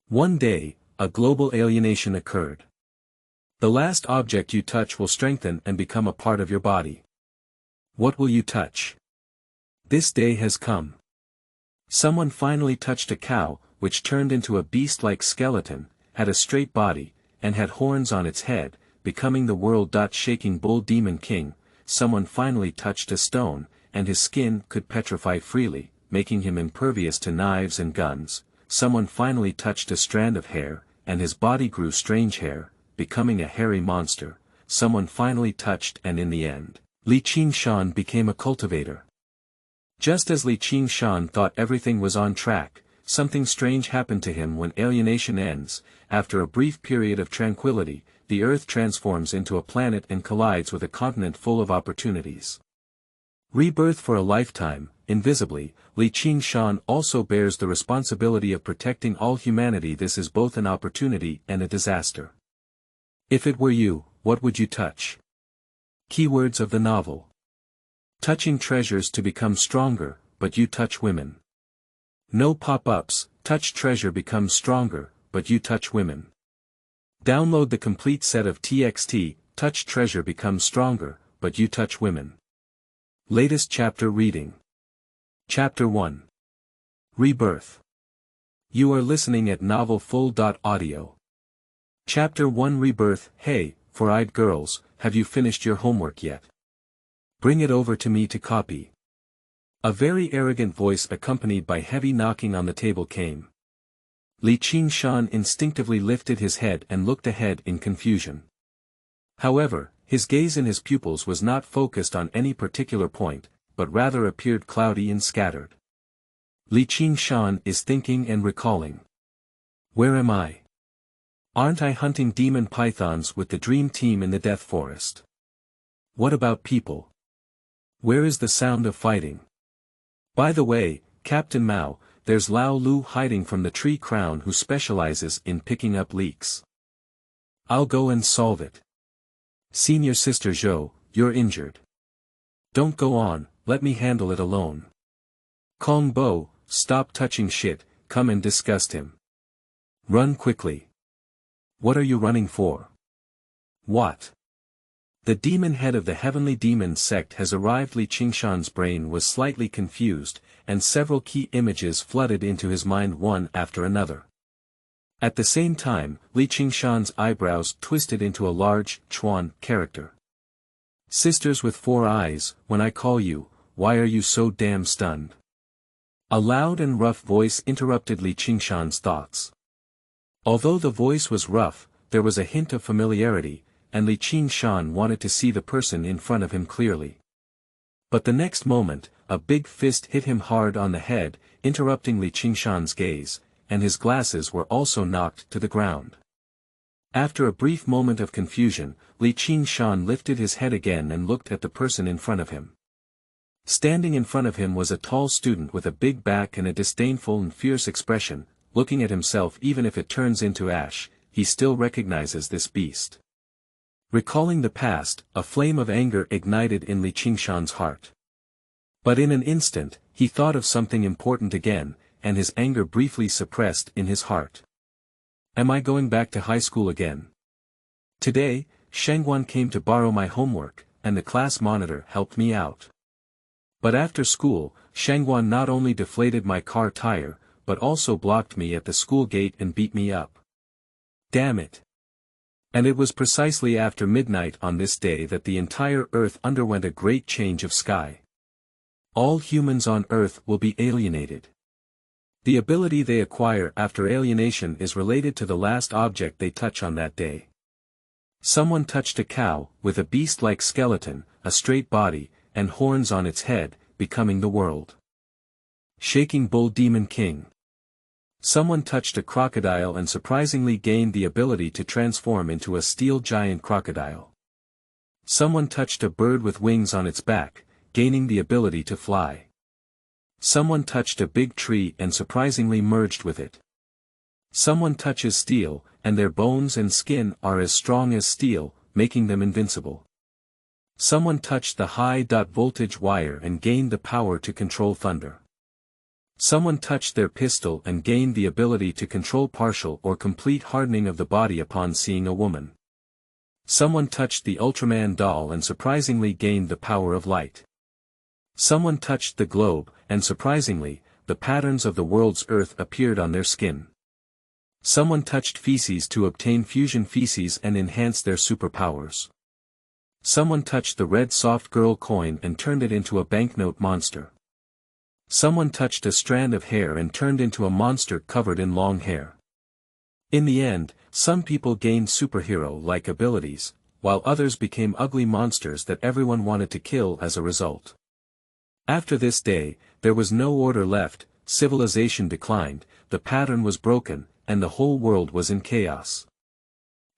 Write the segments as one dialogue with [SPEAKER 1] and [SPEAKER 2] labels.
[SPEAKER 1] One day, a global alienation occurred. The last object you touch will strengthen and become a part of your body. What will you touch? This day has come. Someone finally touched a cow, which turned into a beast-like skeleton, had a straight body, and had horns on its head, becoming the world-shaking bull demon king. Someone finally touched a stone, and his skin could petrify freely, making him impervious to knives and guns. Someone finally touched a strand of hair, and his body grew strange hair, becoming a hairy monster. Someone finally touched, and in the end, Qingshan became a cultivator. Just as Qingshan thought everything was on track, something strange happened to him. When alienation ends, after a brief period of tranquility, the Earth transforms into a planet and collides with a continent full of opportunities. Rebirth for a lifetime. Invisibly, Qingshan also bears the responsibility of protecting all humanity. This is both an opportunity and a disaster. If it were you, what would you touch? Keywords of the novel. Touching treasures to become stronger, but you touch women. No pop-ups. Touch treasure becomes stronger, but you touch women. Download the complete set of TXT, Touch treasure becomes stronger, but you touch women. Latest chapter reading. Chapter 1. Rebirth. You are listening at novelfull.audio. Chapter 1 Rebirth. Hey, four-eyed girls, have you finished your homework yet? Bring it over to me to copy. A very arrogant voice accompanied by heavy knocking on the table came. Qingshan instinctively lifted his head and looked ahead in confusion. However, his gaze in his pupils was not focused on any particular point, but rather appeared cloudy and scattered. Qingshan is thinking and recalling. Where am I? Aren't I hunting demon pythons with the dream team in the Death Forest? What about people? Where is the sound of fighting? By the way, Captain Mao, there's Lao Lu hiding from the tree crown who specializes in picking up leaks. I'll go and solve it. Senior Sister Zhou, you're injured. Don't go on, let me handle it alone. Kong Bo, stop touching shit, come and disgust him. Run quickly. What are you running for? What? The demon head of the heavenly demon sect has arrived. Qingshan's brain was slightly confused, and several key images flooded into his mind one after another. At the same time, Qingshan's eyebrows twisted into a large, Chuan character. Sisters with four eyes, when I call you, why are you so damn stunned? A loud and rough voice interrupted Qingshan's thoughts. Although the voice was rough, there was a hint of familiarity, and Qingshan wanted to see the person in front of him clearly. But the next moment, a big fist hit him hard on the head, interrupting Qingshan's gaze, and his glasses were also knocked to the ground. After a brief moment of confusion, Qingshan lifted his head again and looked at the person in front of him. Standing in front of him was a tall student with a big back and a disdainful and fierce expression. Looking at himself, even if it turns into ash, he still recognizes this beast. Recalling the past, a flame of anger ignited in Qingshan's heart. But in an instant, he thought of something important again, and his anger briefly suppressed in his heart. Am I going back to high school again? Today, Shengguan came to borrow my homework, and the class monitor helped me out. But after school, Shengguan not only deflated my car tire, but also blocked me at the school gate and beat me up. Damn it. And it was precisely after midnight on this day that the entire Earth underwent a great change of sky. All humans on Earth will be alienated. The ability they acquire after alienation is related to the last object they touch on that day. Someone touched a cow, with a beast-like skeleton, a straight body, and horns on its head, becoming the world shaking bull demon king. Someone touched a crocodile and surprisingly gained the ability to transform into a steel giant crocodile. Someone touched a bird with wings on its back, gaining the ability to fly. Someone touched a big tree and surprisingly merged with it. Someone touches steel, and their bones and skin are as strong as steel, making them invincible. Someone touched the high voltage wire and gained the power to control thunder. Someone touched their pistol and gained the ability to control partial or complete hardening of the body upon seeing a woman. Someone touched the Ultraman doll and surprisingly gained the power of light. Someone touched the globe, and surprisingly, the patterns of the world's earth appeared on their skin. Someone touched feces to obtain fusion feces and enhance their superpowers. Someone touched the red soft girl coin and turned it into a banknote monster. Someone touched a strand of hair and turned into a monster covered in long hair. In the end, some people gained superhero-like abilities, while others became ugly monsters that everyone wanted to kill as a result. After this day, there was no order left, civilization declined, the pattern was broken, and the whole world was in chaos.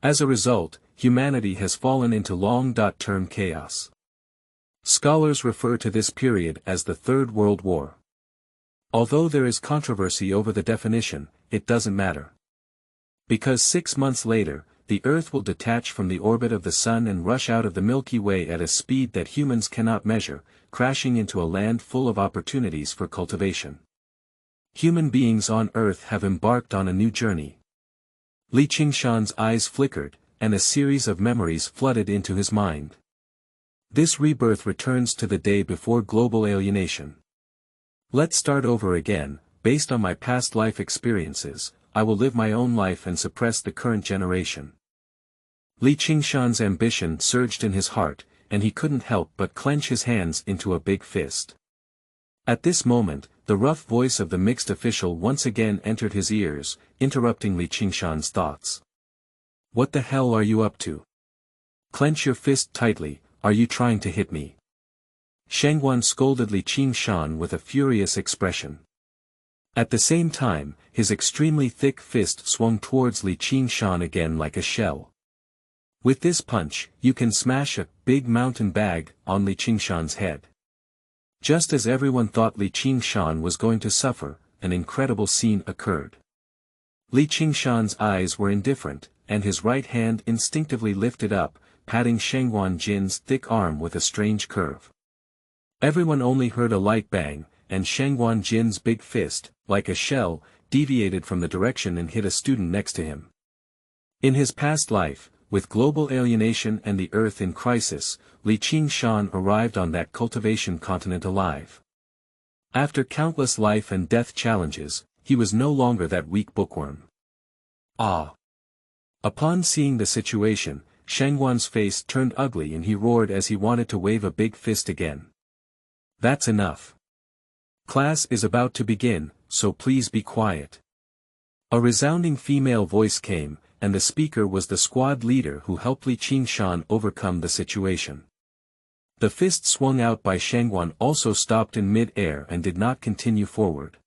[SPEAKER 1] As a result, humanity has fallen into long-term chaos. Scholars refer to this period as the Third World War. Although there is controversy over the definition, it doesn't matter. Because 6 months later, the Earth will detach from the orbit of the Sun and rush out of the Milky Way at a speed that humans cannot measure, crashing into a land full of opportunities for cultivation. Human beings on Earth have embarked on a new journey. Qingshan's eyes flickered, and a series of memories flooded into his mind. This rebirth returns to the day before global alienation. Let's start over again. Based on my past life experiences, I will live my own life and suppress the current generation. Qingshan's ambition surged in his heart, and he couldn't help but clench his hands into a big fist. At this moment, the rough voice of the mixed official once again entered his ears, interrupting Qingshan's thoughts. What the hell are you up to? Clench your fist tightly, are you trying to hit me? Shangguan scolded Qingshan with a furious expression. At the same time, his extremely thick fist swung towards Qingshan again like a shell. With this punch, you can smash a big mountain bag on Qingshan's head. Just as everyone thought Qingshan was going to suffer, an incredible scene occurred. Qingshan's eyes were indifferent, and his right hand instinctively lifted up, patting Shangguan Jin's thick arm with a strange curve. Everyone only heard a light bang, and Shangguan Jin's big fist, like a shell, deviated from the direction and hit a student next to him. In his past life, with global alienation and the Earth in crisis, Qingshan arrived on that cultivation continent alive. After countless life and death challenges, he was no longer that weak bookworm. Ah! Upon seeing the situation, Shangguan's face turned ugly and he roared as he wanted to wave a big fist again. That's enough. Class is about to begin, so please be quiet. A resounding female voice came, and the speaker was the squad leader who helped Qingshan overcome the situation. The fist swung out by Shangguan also stopped in mid-air and did not continue forward.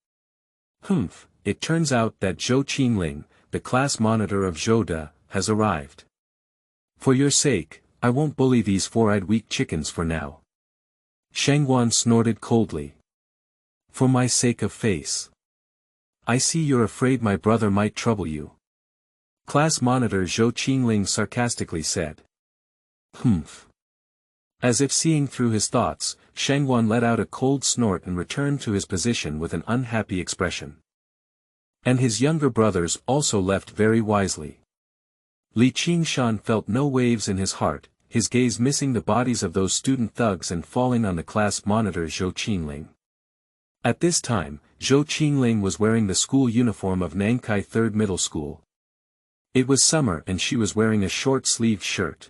[SPEAKER 1] It turns out that Zhou Qingling, the class monitor of Zhou, has arrived. For your sake, I won't bully these four-eyed weak chickens for now. Shangguan snorted coldly. For my sake of face. I see you're afraid my brother might trouble you. Class monitor Zhou Qingling sarcastically said. As if seeing through his thoughts, Shangguan let out a cold snort and returned to his position with an unhappy expression. And his younger brothers also left very wisely. Qingshan felt no waves in his heart, his gaze missing the bodies of those student thugs and falling on the class monitor Zhou Qingling. At this time, Zhou Qingling was wearing the school uniform of Nankai 3rd Middle School. It was summer and she was wearing a short-sleeved shirt.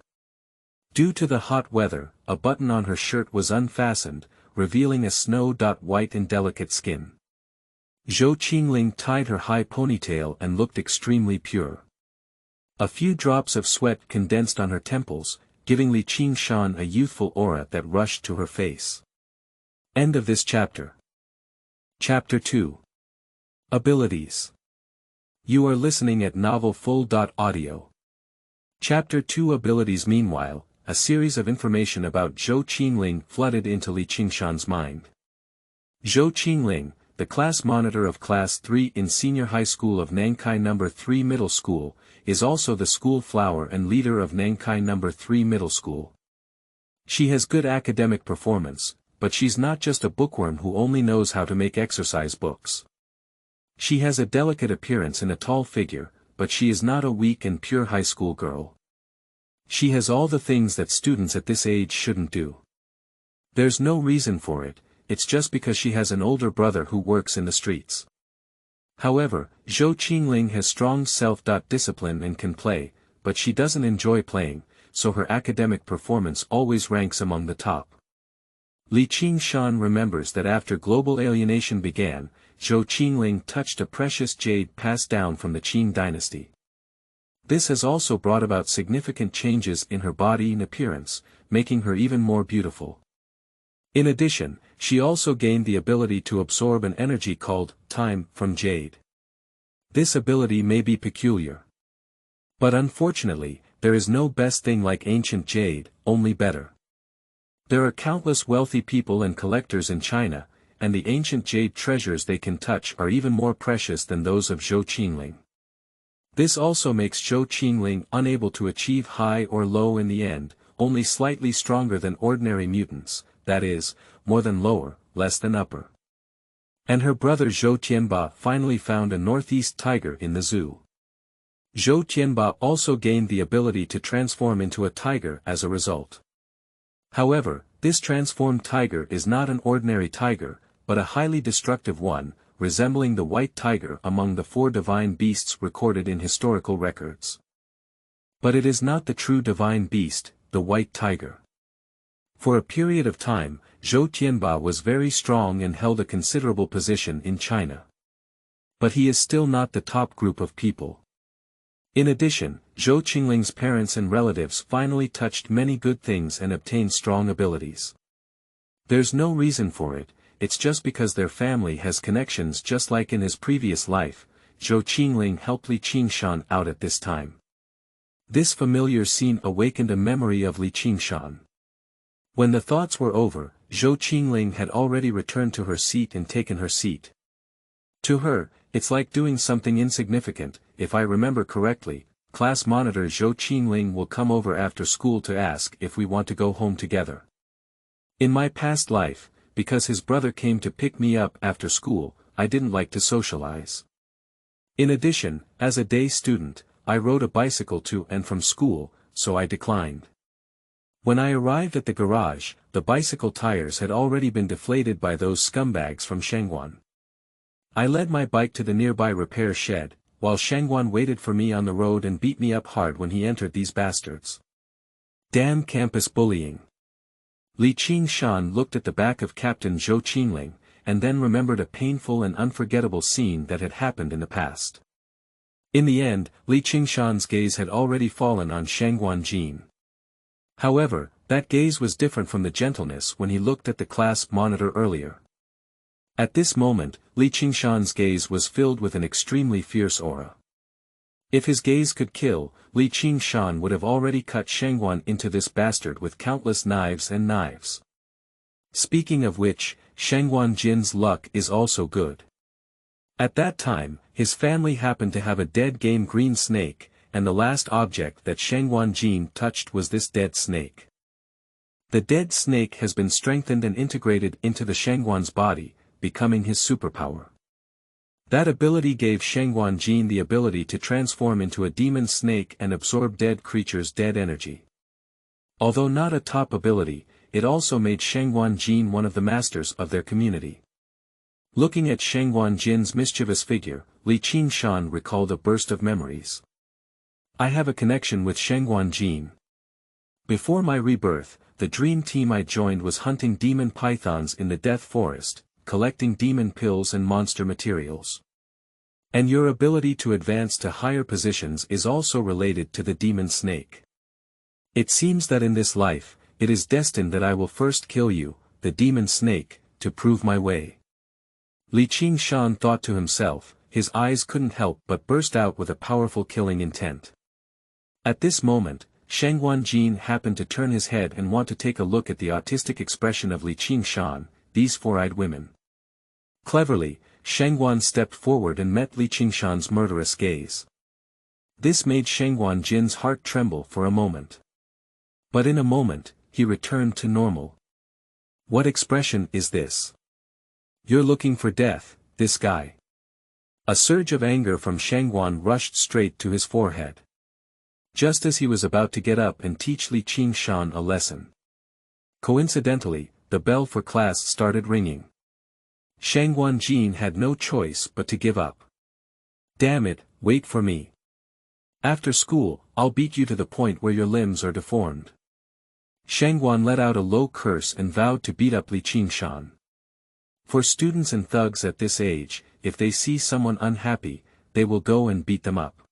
[SPEAKER 1] Due to the hot weather, a button on her shirt was unfastened, revealing a snow-white and delicate skin. Zhou Qingling tied her high ponytail and looked extremely pure. A few drops of sweat condensed on her temples, giving Qingshan a youthful aura that rushed to her face. End of this chapter. Chapter 2. Abilities. You are listening at novelfull.audio. Chapter 2 Abilities. Meanwhile, a series of information about Zhou Qingling flooded into Qingshan's mind. Zhou Qingling, the class monitor of Class 3 in Senior High School of Nankai No. 3 Middle School, is also the school flower and leader of Nankai No. 3 Middle School. She has good academic performance, but she's not just a bookworm who only knows how to make exercise books. She has a delicate appearance and a tall figure, but she is not a weak and pure high school girl. She has all the things that students at this age shouldn't do. There's no reason for it, it's just because she has an older brother who works in the streets. However, Zhou Qingling has strong self-discipline and can play, but she doesn't enjoy playing, so her academic performance always ranks among the top. Qingshan remembers that after global alienation began, Zhou Qingling touched a precious jade passed down from the Qing dynasty. This has also brought about significant changes in her body and appearance, making her even more beautiful. In addition, she also gained the ability to absorb an energy called time from jade. This ability may be peculiar. But unfortunately, there is no best thing like ancient jade, only better. There are countless wealthy people and collectors in China, and the ancient jade treasures they can touch are even more precious than those of Zhou Qingling. This also makes Zhou Qingling unable to achieve high or low in the end, only slightly stronger than ordinary mutants, that is, more than lower, less than upper. And her brother Zhou Tianba finally found a northeast tiger in the zoo. Zhou Tianba also gained the ability to transform into a tiger as a result. However, this transformed tiger is not an ordinary tiger, but a highly destructive one, resembling the white tiger among the 4 divine beasts recorded in historical records. But it is not the true divine beast, the white tiger. For a period of time, Zhou Tianba was very strong and held a considerable position in China. But he is still not the top group of people. In addition, Zhou Qingling's parents and relatives finally touched many good things and obtained strong abilities. There's no reason for it, it's just because their family has connections just like in his previous life. Zhou Qingling helped Qingshan out at this time. This familiar scene awakened a memory of Qingshan. When the thoughts were over, Zhou Qingling had already returned to her seat and taken her seat. To her, it's like doing something insignificant. If I remember correctly, class monitor Zhou Qingling will come over after school to ask if we want to go home together. In my past life, because his brother came to pick me up after school, I didn't like to socialize. In addition, as a day student, I rode a bicycle to and from school, so I declined. When I arrived at the garage, the bicycle tires had already been deflated by those scumbags from Shangguan. I led my bike to the nearby repair shed, while Shangguan waited for me on the road and beat me up hard when he entered these bastards. Damn campus bullying. Qingshan looked at the back of Captain Zhou Qingling, and then remembered a painful and unforgettable scene that had happened in the past. In the end, Qingshan's gaze had already fallen on Shangguan Jin. However, that gaze was different from the gentleness when he looked at the class monitor earlier. At this moment, Qingshan's gaze was filled with an extremely fierce aura. If his gaze could kill, Qingshan would have already cut Shangguan into this bastard with countless knives and knives. Speaking of which, Shangguan Jin's luck is also good. At that time, his family happened to have a dead game green snake, and the last object that Shangguan Jin touched was this dead snake. The dead snake has been strengthened and integrated into the Shangguan's body, becoming his superpower. That ability gave Shangguan Jin the ability to transform into a demon snake and absorb dead creatures' dead energy. Although not a top ability, it also made Shangguan Jin one of the masters of their community. Looking at Shangguan Jin's mischievous figure, Qingshan recalled a burst of memories. I have a connection with Shangguan Jin. Before my rebirth, the dream team I joined was hunting demon pythons in the Death Forest, collecting demon pills and monster materials. And your ability to advance to higher positions is also related to the demon snake. It seems that in this life, it is destined that I will first kill you, the demon snake, to prove my way. Qingshan thought to himself, his eyes couldn't help but burst out with a powerful killing intent. At this moment, Shangguan Jin happened to turn his head and want to take a look at the autistic expression of Qingshan, these four-eyed women. Cleverly, Shangguan stepped forward and met Qingshan's murderous gaze. This made Shangguan Jin's heart tremble for a moment. But in a moment, he returned to normal. What expression is this? You're looking for death, this guy. A surge of anger from Shangguan rushed straight to his forehead. Just as he was about to get up and teach Qingshan a lesson. Coincidentally, the bell for class started ringing. Shangguan Jin had no choice but to give up. Damn it, wait for me. After school, I'll beat you to the point where your limbs are deformed. Shangguan let out a low curse and vowed to beat up Qingshan. For students and thugs at this age, if they see someone unhappy, they will go and beat them up.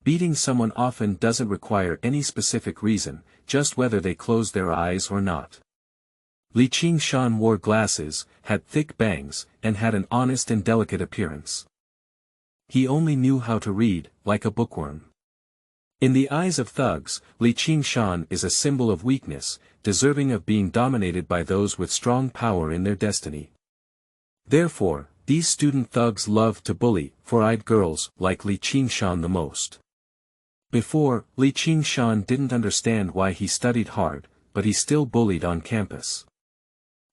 [SPEAKER 1] Beating someone often doesn't require any specific reason, just whether they close their eyes or not. Qingshan wore glasses, had thick bangs, and had an honest and delicate appearance. He only knew how to read, like a bookworm. In the eyes of thugs, Qingshan is a symbol of weakness, deserving of being dominated by those with strong power in their destiny. Therefore, these student thugs love to bully four-eyed girls like Qingshan the most. Before, Qingshan didn't understand why he studied hard, but he still bullied on campus.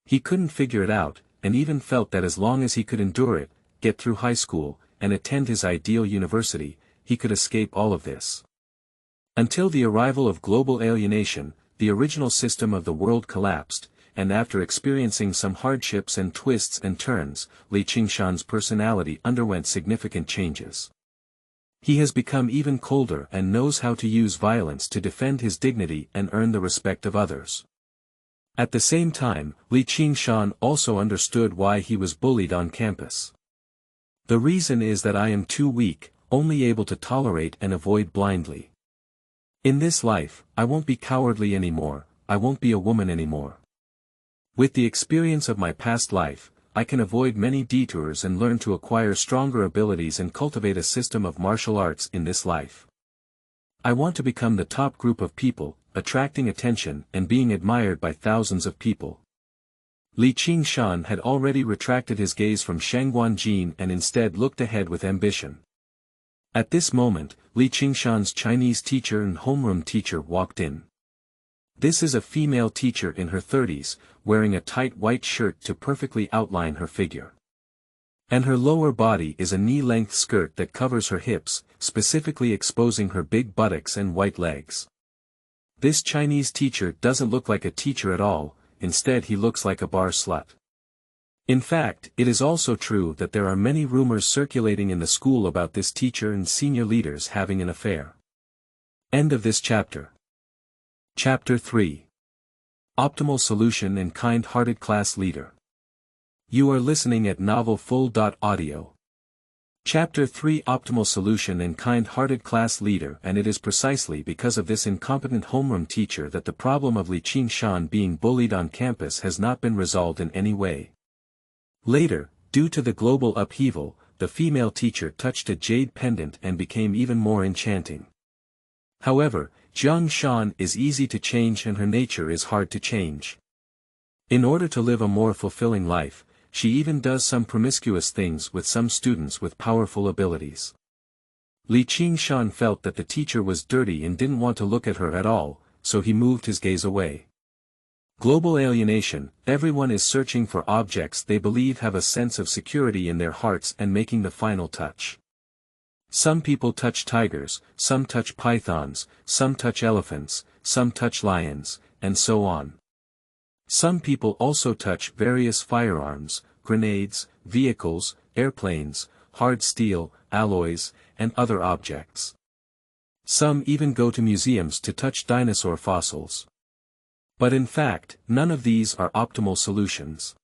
[SPEAKER 1] He couldn't figure it out, and even felt that as long as he could endure it, get through high school, and attend his ideal university, he could escape all of this. Until the arrival of global alienation, the original system of the world collapsed, and after experiencing some hardships and twists and turns, Qingshan's personality underwent significant changes. He has become even colder and knows how to use violence to defend his dignity and earn the respect of others. At the same time, Qingshan also understood why he was bullied on campus. The reason is that I am too weak, only able to tolerate and avoid blindly. In this life, I won't be cowardly anymore, I won't be a woman anymore. With the experience of my past life, I can avoid many detours and learn to acquire stronger abilities and cultivate a system of martial arts in this life. I want to become the top group of people, attracting attention and being admired by thousands of people. Qingshan had already retracted his gaze from Shangguan Jin and instead looked ahead with ambition. At this moment, Qingshan's Chinese teacher and homeroom teacher walked in. This is a female teacher in her 30s, wearing a tight white shirt to perfectly outline her figure. And her lower body is a knee-length skirt that covers her hips, specifically exposing her big buttocks and white legs. This Chinese teacher doesn't look like a teacher at all, instead he looks like a bar slut. In fact, it is also true that there are many rumors circulating in the school about this teacher and senior leaders having an affair. End of this chapter. Chapter 3. Optimal Solution and Kind-Hearted Class Leader. You are listening at novelfull.audio. Chapter 3 Optimal Solution and Kind-Hearted Class Leader, and it is precisely because of this incompetent homeroom teacher that the problem of Qingshan being bullied on campus has not been resolved in any way. Later, due to the global upheaval, the female teacher touched a jade pendant and became even more enchanting. However, Qingshan is easy to change and her nature is hard to change. In order to live a more fulfilling life, she even does some promiscuous things with some students with powerful abilities. Qingshan felt that the teacher was dirty and didn't want to look at her at all, so he moved his gaze away. Global alienation, everyone is searching for objects they believe have a sense of security in their hearts and making the final touch. Some people touch tigers, some touch pythons, some touch elephants, some touch lions, and so on. Some people also touch various firearms, grenades, vehicles, airplanes, hard steel, alloys, and other objects. Some even go to museums to touch dinosaur fossils. But in fact, none of these are optimal solutions.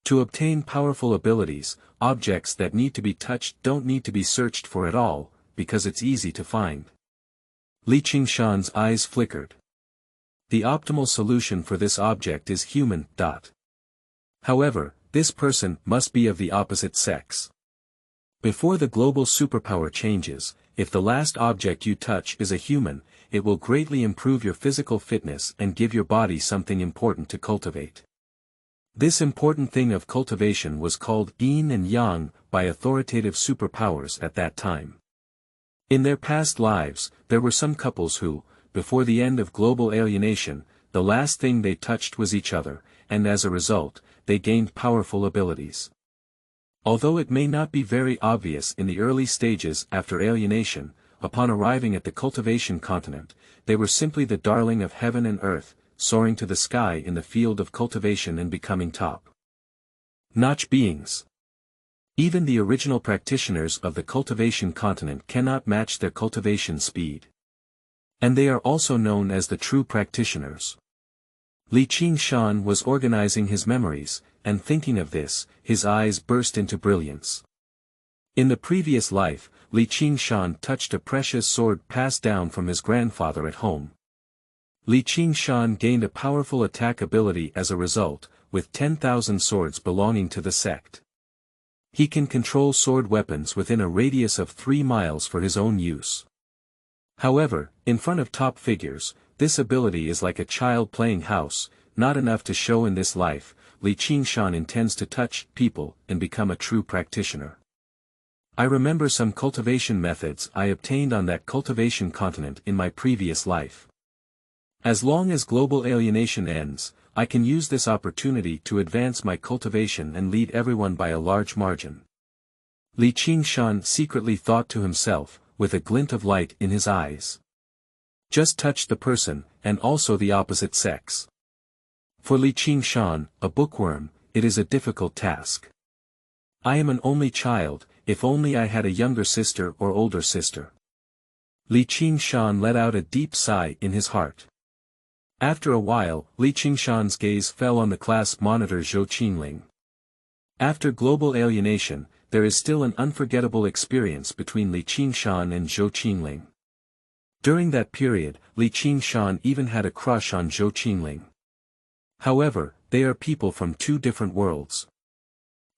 [SPEAKER 1] To obtain powerful abilities, objects that need to be touched don't need to be searched for at all, because it's easy to find. Qingshan's eyes flickered. The optimal solution for this object is human. However, this person must be of the opposite sex. Before the global superpower changes, if the last object you touch is a human, it will greatly improve your physical fitness and give your body something important to cultivate. This important thing of cultivation was called yin and yang by authoritative superpowers at that time. In their past lives, there were some couples who, before the end of global alienation, the last thing they touched was each other, and as a result, they gained powerful abilities. Although it may not be very obvious in the early stages after alienation, upon arriving at the cultivation continent, they were simply the darling of heaven and earth, soaring to the sky in the field of cultivation and becoming top-notch beings. Even the original practitioners of the cultivation continent cannot match their cultivation speed. And they are also known as the true practitioners. Qingshan was organizing his memories, and thinking of this, his eyes burst into brilliance. In the previous life, Qingshan touched a precious sword passed down from his grandfather at home. Qingshan gained a powerful attack ability as a result, with 10,000 swords belonging to the sect. He can control sword weapons within a radius of 3 miles for his own use. However, in front of top figures, this ability is like a child playing house, not enough to show in this life. Qingshan intends to touch people and become a true practitioner. I remember some cultivation methods I obtained on that cultivation continent in my previous life. As long as global alienation ends, I can use this opportunity to advance my cultivation and lead everyone by a large margin. Qingshan secretly thought to himself, with a glint of light in his eyes. Just touch the person, and also the opposite sex. For Qingshan, a bookworm, it is a difficult task. I am an only child, if only I had a younger sister or older sister. Qingshan let out a deep sigh in his heart. After a while, Qingshan's gaze fell on the class monitor Zhou Qingling. After global alienation, there is still an unforgettable experience between Qingshan and Zhou Qingling. During that period, Qingshan even had a crush on Zhou Qingling. However, they are people from two different worlds.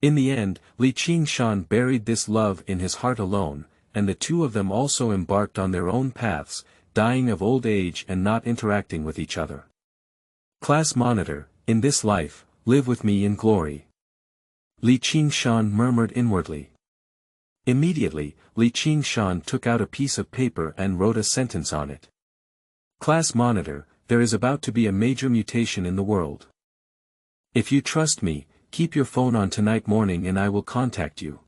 [SPEAKER 1] In the end, Qingshan buried this love in his heart alone, and the two of them also embarked on their own paths, dying of old age and not interacting with each other. Class monitor, in this life, live with me in glory. Qingshan murmured inwardly. Immediately, Qingshan took out a piece of paper and wrote a sentence on it. Class monitor, there is about to be a major mutation in the world. If you trust me, keep your phone on tonight morning and I will contact you.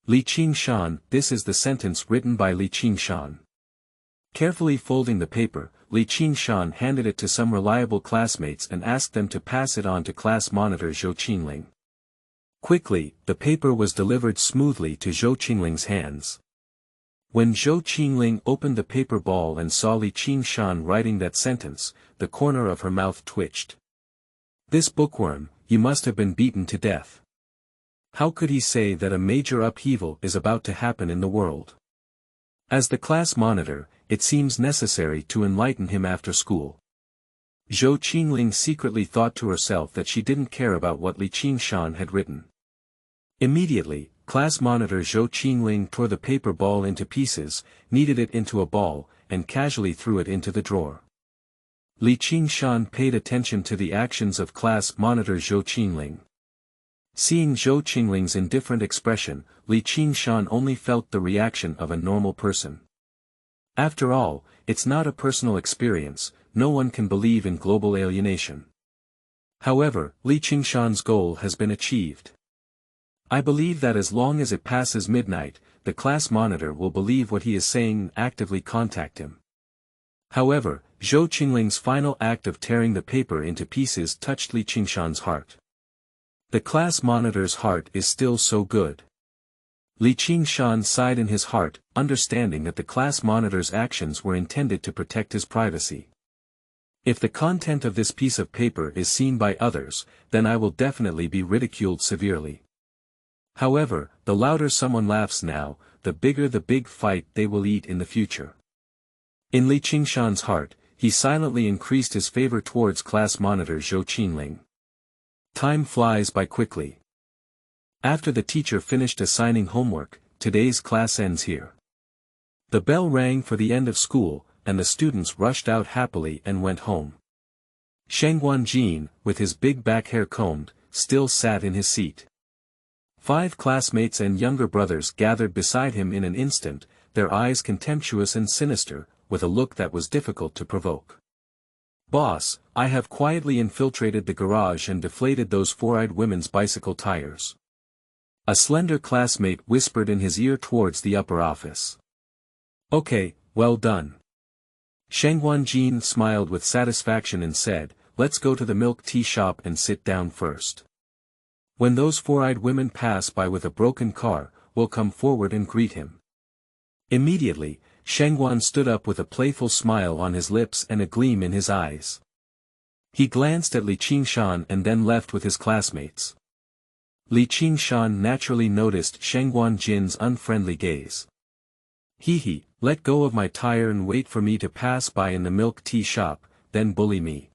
[SPEAKER 1] Qingshan, this is the sentence written by Qingshan. Carefully folding the paper, Qingshan handed it to some reliable classmates and asked them to pass it on to class monitor Zhou Qingling. Quickly, the paper was delivered smoothly to Zhou Qingling's hands. When Zhou Qingling opened the paper ball and saw Qingshan writing that sentence, the corner of her mouth twitched. This bookworm, you must have been beaten to death. How could he say that a major upheaval is about to happen in the world? As the class monitor, it seems necessary to enlighten him after school. Zhou Qingling secretly thought to herself that she didn't care about what Qingshan had written. Immediately, class monitor Zhou Qingling tore the paper ball into pieces, kneaded it into a ball, and casually threw it into the drawer. Qingshan paid attention to the actions of class monitor Zhou Qingling. Seeing Zhou Qingling's indifferent expression, Qingshan only felt the reaction of a normal person. After all, it's not a personal experience, no one can believe in global alienation. However, Qingshan's goal has been achieved. I believe that as long as it passes midnight, the class monitor will believe what he is saying and actively contact him. However, Zhou Qingling's final act of tearing the paper into pieces touched Qingshan's heart. The class monitor's heart is still so good. Qingshan sighed in his heart, understanding that the class monitor's actions were intended to protect his privacy. If the content of this piece of paper is seen by others, then I will definitely be ridiculed severely. However, the louder someone laughs now, the bigger the big fight they will eat in the future. In Qingshan's heart, he silently increased his favor towards class monitor Zhou Qingling. Time flies by quickly. After the teacher finished assigning homework, today's class ends here. The bell rang for the end of school, and the students rushed out happily and went home. Sheng Guanjin, with his big back hair combed, still sat in his seat. 5 classmates and younger brothers gathered beside him in an instant, their eyes contemptuous and sinister, with a look that was difficult to provoke. Boss, I have quietly infiltrated the garage and deflated those four-eyed women's bicycle tires. A slender classmate whispered in his ear towards the upper office. Okay, well done. Shang Wanjin smiled with satisfaction and said, let's go to the milk tea shop and sit down first. When those four-eyed women pass by with a broken car, we'll come forward and greet him. Immediately, Shangguan stood up with a playful smile on his lips and a gleam in his eyes. He glanced at Li Qingshan and then left with his classmates. Li Qingshan naturally noticed Shangguan Jin's unfriendly gaze. Hee, let go of my tire and wait for me to pass by in the milk tea shop, then bully me.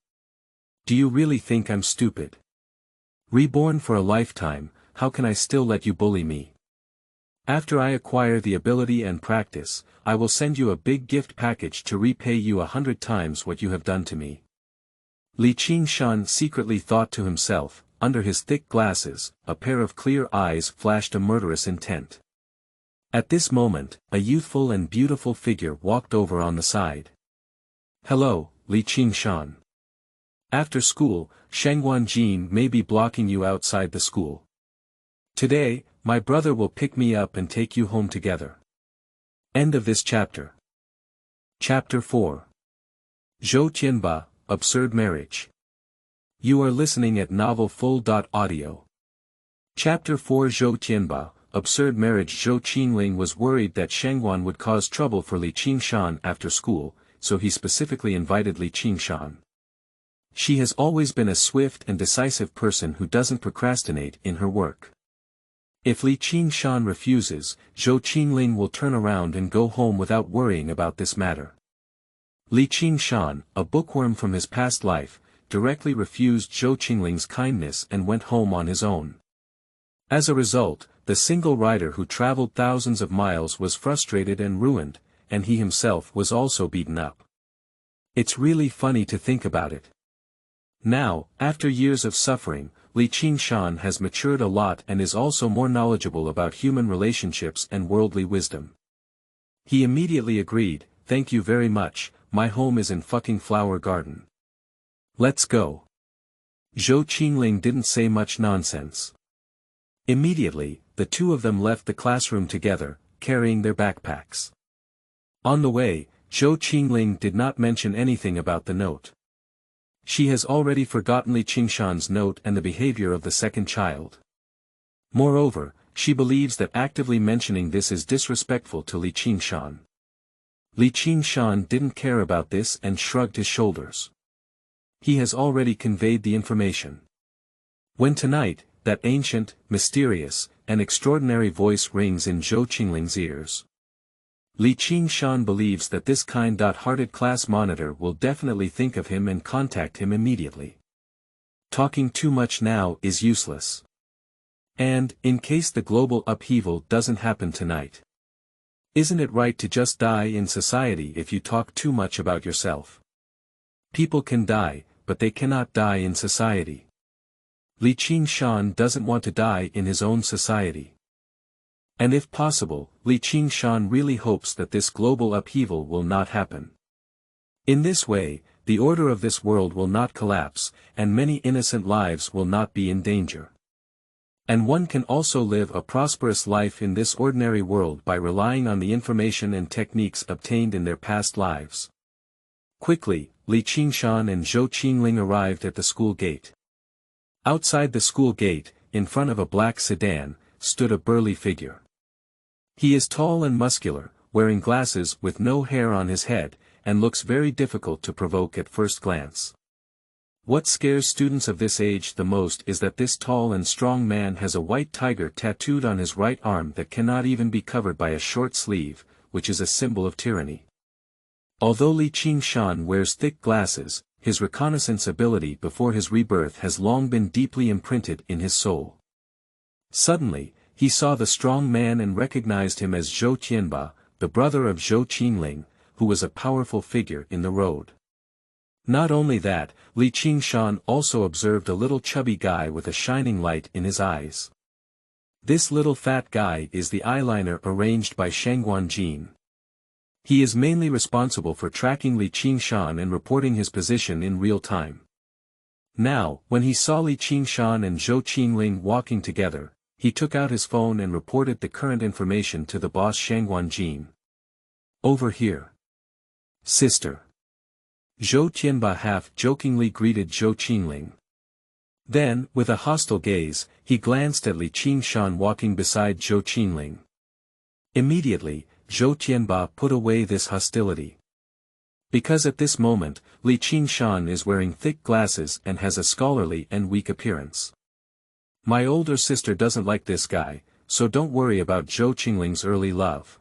[SPEAKER 1] Do you really think I'm stupid? Reborn for a lifetime, how can I still let you bully me? After I acquire the ability and practice, I will send you a big gift package to repay you 100 times what you have done to me. Li Qingshan secretly thought to himself, under his thick glasses, a pair of clear eyes flashed a murderous intent. At this moment, a youthful and beautiful figure walked over on the side. Hello, Li Qingshan. After school, Shangguan Jin may be blocking you outside the school. Today, my brother will pick me up and take you home together. End of this chapter. Chapter 4. Zhou Tianba, Absurd Marriage. You are listening at novelfull.audio. Chapter 4 Zhou Tianba, Absurd Marriage. Zhou Qingling was worried that Shangguan would cause trouble for Li Qingshan after school, so he specifically invited Li Qingshan. She has always been a swift and decisive person who doesn't procrastinate in her work. If Li Qingshan refuses, Zhou Qingling will turn around and go home without worrying about this matter. Li Qingshan, a bookworm from his past life, directly refused Zhou Qingling's kindness and went home on his own. As a result, the single rider who traveled thousands of miles was frustrated and ruined, and he himself was also beaten up. It's really funny to think about it. Now, after years of suffering, Li Qingshan has matured a lot and is also more knowledgeable about human relationships and worldly wisdom. He immediately agreed, thank you very much, my home is in fucking Flower Garden. Let's go. Zhou Qingling didn't say much nonsense. Immediately, the two of them left the classroom together, carrying their backpacks. On the way, Zhou Qingling did not mention anything about the note. She has already forgotten Li Qingshan's note and the behavior of the second child. Moreover, she believes that actively mentioning this is disrespectful to Li Qingshan. Li Qingshan didn't care about this and shrugged his shoulders. He has already conveyed the information. When tonight, that ancient, mysterious, and extraordinary voice rings in Zhou Qingling's ears. Li Qingshan believes that this kind-hearted class monitor will definitely think of him and contact him immediately. Talking too much now is useless. And, in case the global upheaval doesn't happen tonight. Isn't it right to just die in society if you talk too much about yourself? People can die, but they cannot die in society. Li Qingshan doesn't want to die in his own society. And if possible, Li Qingshan really hopes that this global upheaval will not happen. In this way, the order of this world will not collapse, and many innocent lives will not be in danger. And one can also live a prosperous life in this ordinary world by relying on the information and techniques obtained in their past lives. Quickly, Li Qingshan and Zhou Qingling arrived at the school gate. Outside the school gate, in front of a black sedan, stood a burly figure. He is tall and muscular, wearing glasses with no hair on his head, and looks very difficult to provoke at first glance. What scares students of this age the most is that this tall and strong man has a white tiger tattooed on his right arm that cannot even be covered by a short sleeve, which is a symbol of tyranny. Although Li Qingshan wears thick glasses, his reconnaissance ability before his rebirth has long been deeply imprinted in his soul. Suddenly, he saw the strong man and recognized him as Zhou Tianba, the brother of Zhou Qingling, who was a powerful figure in the road. Not only that, Li Qingshan also observed a little chubby guy with a shining light in his eyes. This little fat guy is the eyeliner arranged by Shangguan Jin. He is mainly responsible for tracking Qingshan and reporting his position in real time. Now, when he saw Qingshan and Zhou Qingling walking together, he took out his phone and reported the current information to the boss Shangguanjin. Over here. Sister. Zhou Tianba half-jokingly greeted Zhou Qingling. Then, with a hostile gaze, he glanced at Qingshan walking beside Zhou Qingling. Immediately, Zhou Tianba put away this hostility. Because at this moment, Qingshan is wearing thick glasses and has a scholarly and weak appearance. My older sister doesn't like this guy, so don't worry about Zhou Qingling's early love.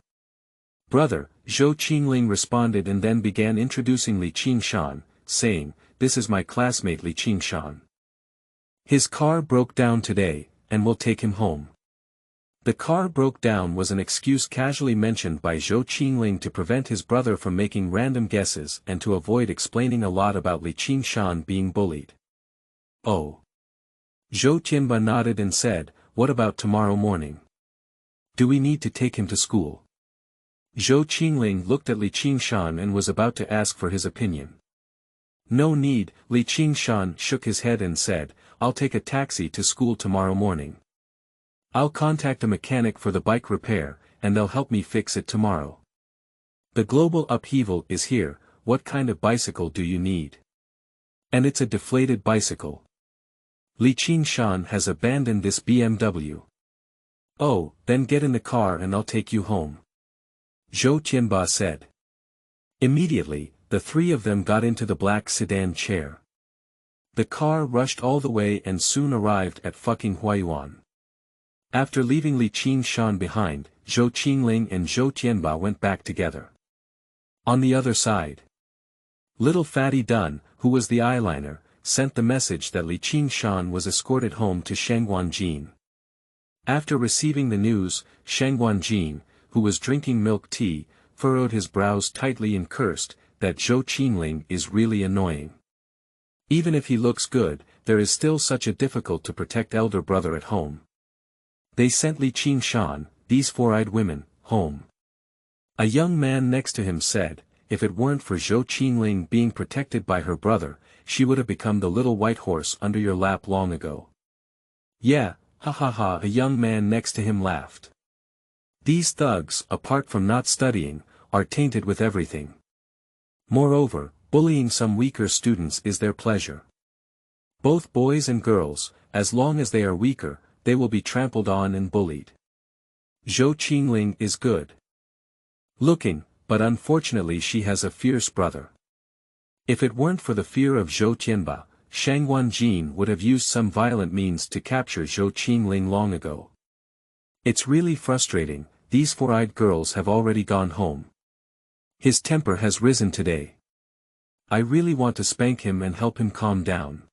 [SPEAKER 1] Brother, Zhou Qingling responded and then began introducing Qingshan, saying, "This is my classmate Qingshan. His car broke down today, and we'll take him home." The car broke down was an excuse casually mentioned by Zhou Qingling to prevent his brother from making random guesses and to avoid explaining a lot about Qingshan being bullied. Oh. Zhou Tianba nodded and said, "What about tomorrow morning? Do we need to take him to school?" Zhou Qingling looked at Qingshan and was about to ask for his opinion. "No need," Qingshan shook his head and said, "I'll take a taxi to school tomorrow morning. I'll contact a mechanic for the bike repair, and they'll help me fix it tomorrow. The global upheaval is here, what kind of bicycle do you need? And it's a deflated bicycle. Qingshan has abandoned this BMW. Oh, then get in the car and I'll take you home," Zhou Tianba said. Immediately, the three of them got into the black sedan chair. The car rushed all the way and soon arrived at fucking Huayuan. After leaving Qingshan behind, Zhou Qingling and Zhou Tianba went back together. On the other side, little Fatty Dun, who was the eyeliner, sent the message that Qingshan was escorted home to Shangguanjin. After receiving the news, Shangguanjin, who was drinking milk tea, furrowed his brows tightly and cursed, that Zhou Qingling is really annoying. Even if he looks good, there is still such a difficult to protect elder brother at home. They sent Qingshan, these four-eyed women, home. A young man next to him said, if it weren't for Zhou Qingling being protected by her brother, she would have become the little white horse under your lap long ago. Yeah, ha ha ha, a young man next to him laughed. These thugs, apart from not studying, are tainted with everything. Moreover, bullying some weaker students is their pleasure. Both boys and girls, as long as they are weaker, they will be trampled on and bullied. Zhou Qingling is good looking, but unfortunately she has a fierce brother. If it weren't for the fear of Zhou Tianba, Shangguanjin would have used some violent means to capture Zhou Qingling long ago. It's really frustrating, these four-eyed girls have already gone home. His temper has risen today. I really want to spank him and help him calm down.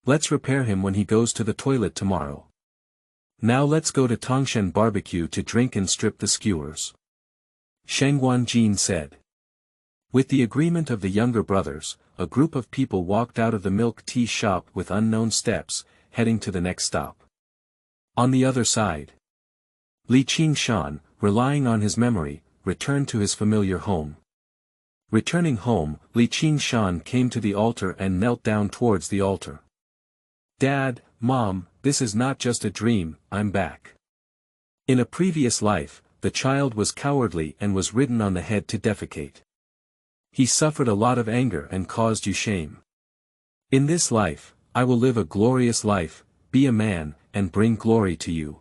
[SPEAKER 1] Let's repair him when he goes to the toilet tomorrow. Now let's go to Qingshan barbecue to drink and strip the skewers. Shangguanjin said. With the agreement of the younger brothers, a group of people walked out of the milk tea shop with unknown steps, heading to the next stop. On the other side, Qingshan, relying on his memory, returned to his familiar home. Returning home, Qingshan came to the altar and knelt down towards the altar. Dad, Mom, this is not just a dream, I'm back. In a previous life, the child was cowardly and was ridden on the head to defecate. He suffered a lot of anger and caused you shame. In this life, I will live a glorious life, be a man, and bring glory to you.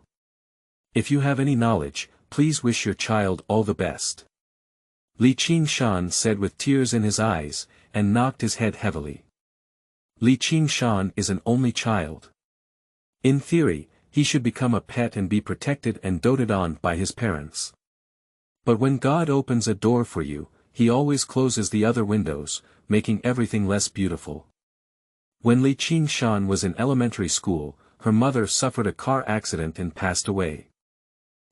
[SPEAKER 1] If you have any knowledge, please wish your child all the best. Qingshan said with tears in his eyes, and knocked his head heavily. Qingshan is an only child. In theory, he should become a pet and be protected and doted on by his parents. But when God opens a door for you, he always closes the other windows, making everything less beautiful. When Qingshan was in elementary school, her mother suffered a car accident and passed away.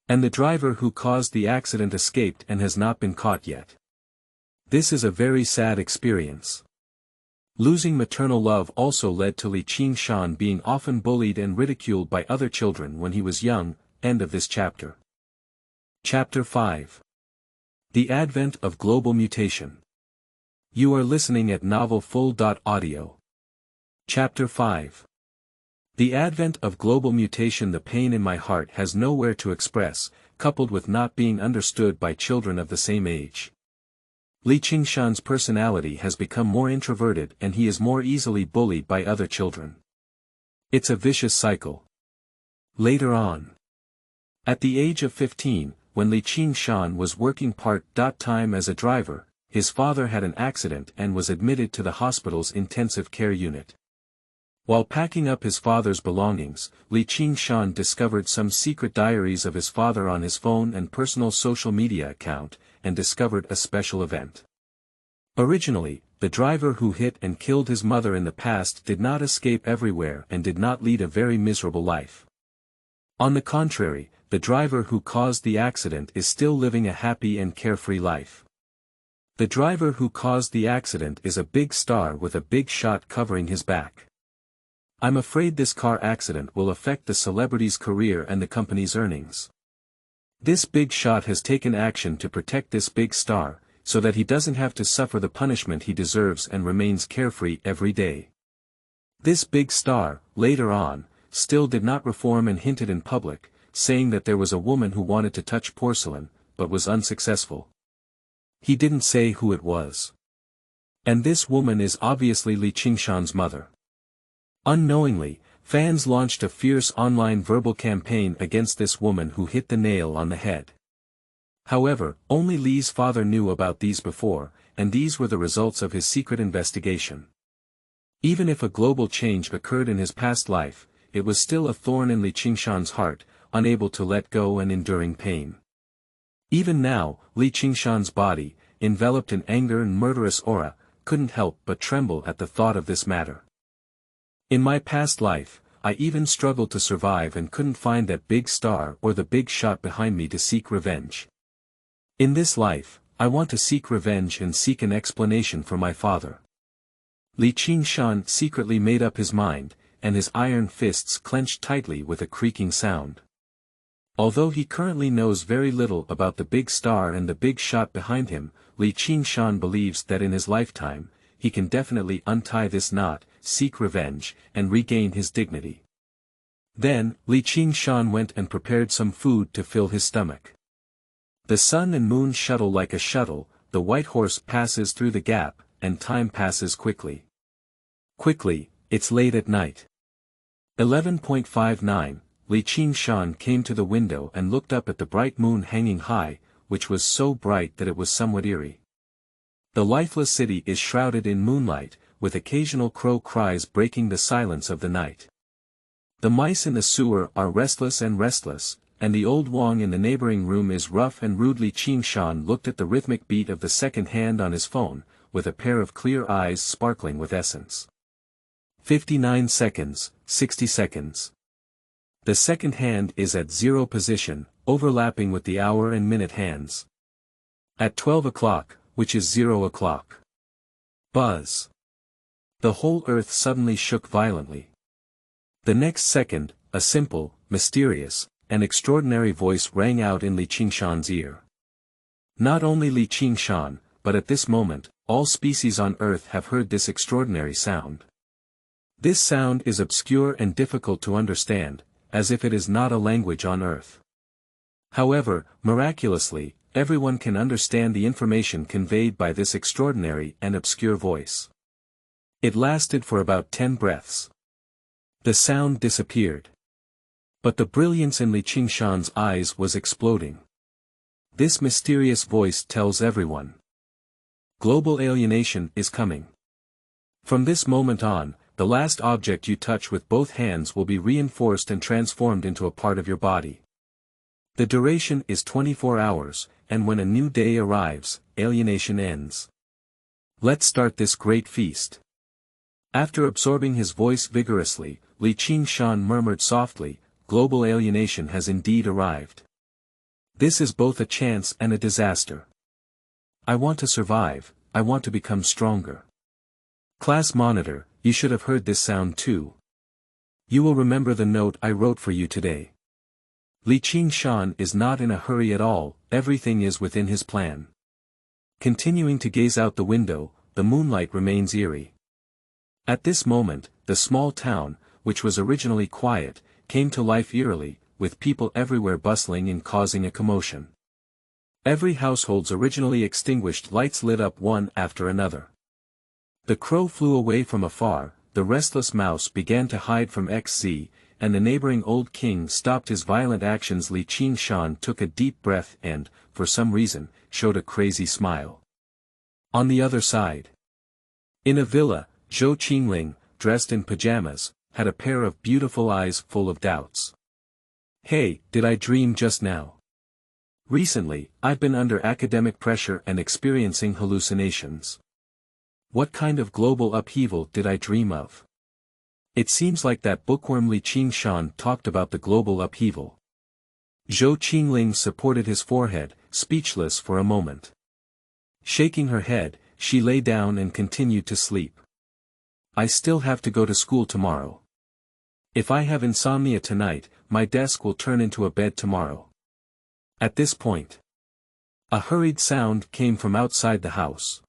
[SPEAKER 1] And the driver who caused the accident escaped and has not been caught yet. This is a very sad experience. Losing maternal love also led to Qingshan being often bullied and ridiculed by other children when he was young. End of this chapter. Chapter 5. The Advent of Global Mutation. You are listening at Novel Full. Audio. Chapter 5. The advent of global mutation. The pain in my heart has nowhere to express, coupled with not being understood by children of the same age. Qingshan's personality has become more introverted and he is more easily bullied by other children. It's a vicious cycle. Later on. At the age of 15, when Qingshan was working part-time as a driver, his father had an accident and was admitted to the hospital's intensive care unit. While packing up his father's belongings, Qingshan discovered some secret diaries of his father on his phone and personal social media account, and discovered a special event. Originally, the driver who hit and killed his mother in the past did not escape everywhere and did not lead a very miserable life. On the contrary, the driver who caused the accident is still living a happy and carefree life. The driver who caused the accident is a big star with a big shot covering his back. I'm afraid this car accident will affect the celebrity's career and the company's earnings. This big shot has taken action to protect this big star, so that he doesn't have to suffer the punishment he deserves and remains carefree every day. This big star, later on, still did not reform and hinted in public, saying that there was a woman who wanted to touch porcelain, but was unsuccessful. He didn't say who it was. And this woman is obviously Qingshan's mother. Unknowingly, fans launched a fierce online verbal campaign against this woman who hit the nail on the head. However, only Li's father knew about these before, and these were the results of his secret investigation. Even if a global change occurred in his past life, it was still a thorn in Qingshan's heart, unable to let go and enduring pain. Even now, Qingshan's body, enveloped in anger and murderous aura, couldn't help but tremble at the thought of this matter. In my past life, I even struggled to survive and couldn't find that big star or the big shot behind me to seek revenge. In this life, I want to seek revenge and seek an explanation for my father. Qingshan secretly made up his mind, and his iron fists clenched tightly with a creaking sound. Although he currently knows very little about the big star and the big shot behind him, Qingshan believes that in his lifetime, he can definitely untie this knot, seek revenge, and regain his dignity. Then, Qingshan went and prepared some food to fill his stomach. The sun and moon shuttle like a shuttle, the white horse passes through the gap, and time passes quickly. Quickly, it's late at night. 11:59, Qingshan came to the window and looked up at the bright moon hanging high, which was so bright that it was somewhat eerie. The lifeless city is shrouded in moonlight, with occasional crow cries breaking the silence of the night. The mice in the sewer are restless, and the old Wang in the neighboring room is rough and rude. Qingshan looked at the rhythmic beat of the second hand on his phone, with a pair of clear eyes sparkling with essence. 59 seconds, 60 seconds. The second hand is at 0 position, overlapping with the hour and minute hands. At 12 o'clock, which is 0 o'clock. Buzz. The whole earth suddenly shook violently. The next second, a simple, mysterious, and extraordinary voice rang out in Qingshan's ear. Not only Qingshan, but at this moment, all species on earth have heard this extraordinary sound. This sound is obscure and difficult to understand, as if it is not a language on earth. However, miraculously, everyone can understand the information conveyed by this extraordinary and obscure voice. It lasted for about 10 breaths. The sound disappeared. But the brilliance in Qingshan's eyes was exploding. This mysterious voice tells everyone. Global alienation is coming. From this moment on, the last object you touch with both hands will be reinforced and transformed into a part of your body. The duration is 24 hours, and when a new day arrives, alienation ends. Let's start this great feast. After absorbing his voice vigorously, Qingshan murmured softly, global alienation has indeed arrived. This is both a chance and a disaster. I want to survive, I want to become stronger. Class monitor, you should have heard this sound too. You will remember the note I wrote for you today. Qingshan is not in a hurry at all, everything is within his plan. Continuing to gaze out the window, the moonlight remains eerie. At this moment, the small town, which was originally quiet, came to life eerily, with people everywhere bustling and causing a commotion. Every household's originally extinguished lights lit up one after another. The crow flew away from afar, the restless mouse began to hide from XZ, and the neighboring old king stopped his violent actions. Qingshan took a deep breath and, for some reason, showed a crazy smile. On the other side, in a villa, Zhou Qingling, dressed in pajamas, had a pair of beautiful eyes full of doubts. Hey, did I dream just now? Recently, I've been under academic pressure and experiencing hallucinations. What kind of global upheaval did I dream of? It seems like that bookworm Qingshan talked about the global upheaval. Zhou Qingling supported his forehead, speechless for a moment. Shaking her head, she lay down and continued to sleep. I still have to go to school tomorrow. If I have insomnia tonight, my desk will turn into a bed tomorrow. At this point, a hurried sound came from outside the house.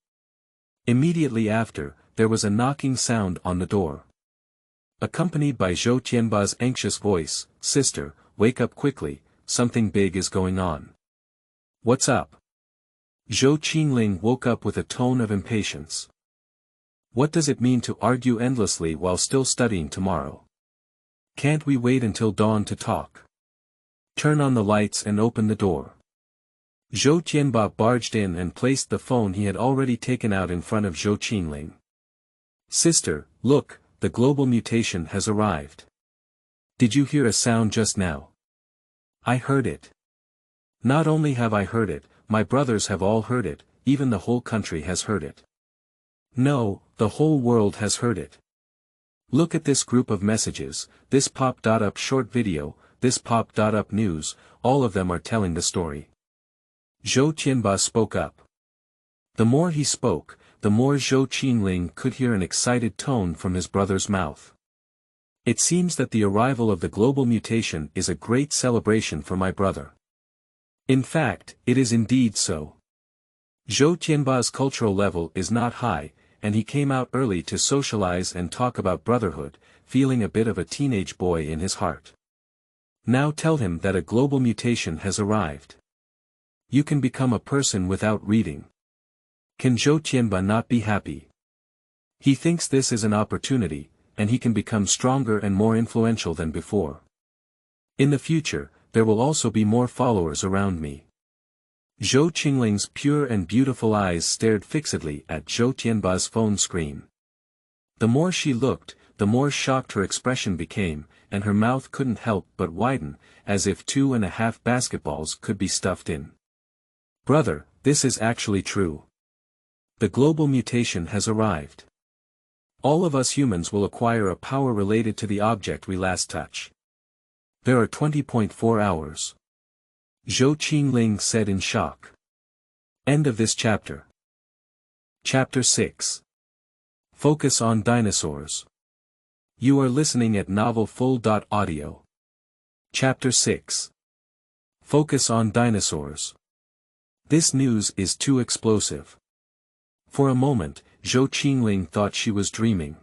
[SPEAKER 1] Immediately after, there was a knocking sound on the door. Accompanied by Zhou Tianba's anxious voice, "Sister, wake up quickly, something big is going on." "What's up?" Zhou Qingling woke up with a tone of impatience. "What does it mean to argue endlessly while still studying tomorrow? Can't we wait until dawn to talk? Turn on the lights and open the door." Zhou Tianba barged in and placed the phone he had already taken out in front of Zhou Qingling. "Sister, look, the global mutation has arrived. Did you hear a sound just now?" "I heard it. Not only have I heard it, my brothers have all heard it, even the whole country has heard it. No, the whole world has heard it. Look at this group of messages, this pop-up short video, this pop-up news, all of them are telling the story." Zhou Tianba spoke up. The more he spoke, the more Zhou Qingling could hear an excited tone from his brother's mouth. "It seems that the arrival of the global mutation is a great celebration for my brother. In fact, it is indeed so. Zhou Tianba's cultural level is not high, and he came out early to socialize and talk about brotherhood, feeling a bit of a teenage boy in his heart. Now tell him that a global mutation has arrived. You can become a person without reading. Can Zhou Tianba not be happy? He thinks this is an opportunity, and he can become stronger and more influential than before. In the future, there will also be more followers around me." Zhou Qingling's pure and beautiful eyes stared fixedly at Zhou Tianba's phone screen. The more she looked, the more shocked her expression became, and her mouth couldn't help but widen, as if 2.5 basketballs could be stuffed in. "Brother, this is actually true. The global mutation has arrived. All of us humans will acquire a power related to the object we last touch. There are 20.4 hours. Zhou Qingling said in shock. End of this chapter. Chapter 6. Focus on Dinosaurs. You are listening at novelfull.audio. Chapter 6. Focus on Dinosaurs. This news is too explosive. For a moment, Zhou Qingling thought she was dreaming.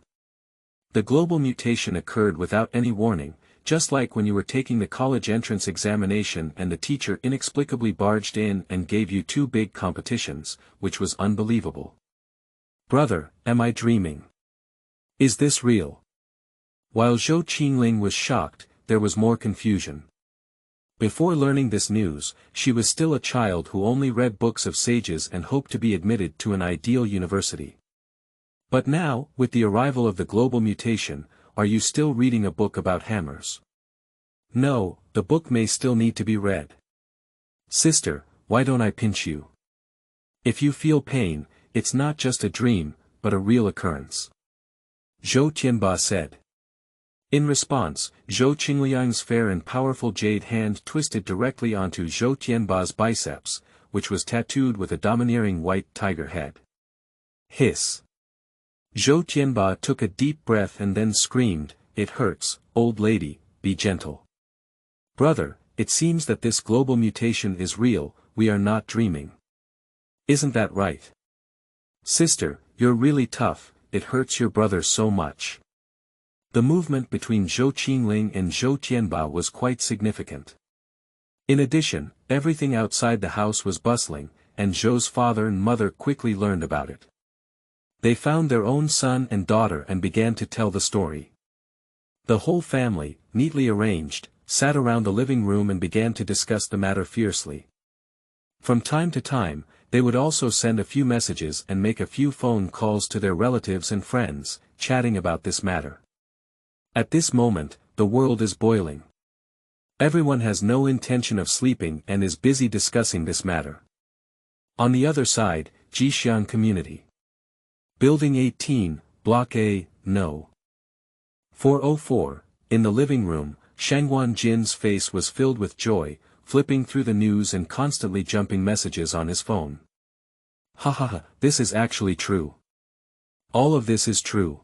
[SPEAKER 1] The global mutation occurred without any warning, just like when you were taking the college entrance examination and the teacher inexplicably barged in and gave you 2 big competitions, which was unbelievable. "Brother, am I dreaming? Is this real?" While Zhou Qingling was shocked, there was more confusion. Before learning this news, she was still a child who only read books of sages and hoped to be admitted to an ideal university. But now, with the arrival of the global mutation, are you still reading a book about hammers? No, the book may still need to be read. "Sister, why don't I pinch you? If you feel pain, it's not just a dream, but a real occurrence," Zhou Tianba said. In response, Zhou Qingling's fair and powerful jade hand twisted directly onto Zhou Tianba's biceps, which was tattooed with a domineering white tiger head. Hiss. Zhou Tianba took a deep breath and then screamed, "It hurts, old lady, be gentle." "Brother, it seems that this global mutation is real, we are not dreaming. Isn't that right? Sister, you're really tough, it hurts your brother so much. The movement between Zhou Qingling and Zhou Tianba was quite significant. In addition, everything outside the house was bustling, and Zhou's father and mother quickly learned about it. They found their own son and daughter and began to tell the story. The whole family, neatly arranged, sat around the living room and began to discuss the matter fiercely. From time to time, they would also send a few messages and make a few phone calls to their relatives and friends, chatting about this matter. At this moment, the world is boiling. Everyone has no intention of sleeping and is busy discussing this matter. On the other side, Qingshan community. Building 18, Block A, No. 404, in the living room, Shangguan Jin's face was filled with joy, flipping through the news and constantly jumping messages on his phone. Ha ha ha, this is actually true. All of this is true.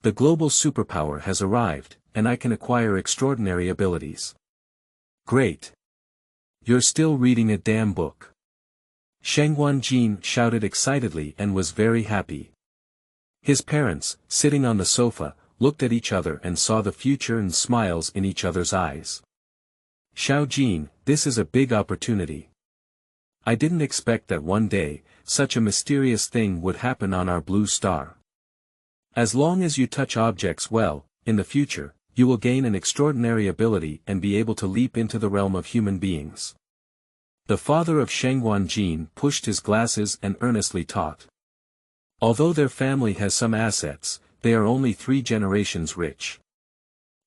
[SPEAKER 1] The global superpower has arrived, and I can acquire extraordinary abilities. Great. You're still reading a damn book. Shangguan Jin shouted excitedly and was very happy. His parents, sitting on the sofa, looked at each other and saw the future and smiles in each other's eyes. Xiao Jin, this is a big opportunity. I didn't expect that one day, such a mysterious thing would happen on our blue star. As long as you touch objects well, in the future, you will gain an extraordinary ability and be able to leap into the realm of human beings. The father of Shangguan Jin pushed his glasses and earnestly taught. Although their family has some assets, they are only 3 generations rich.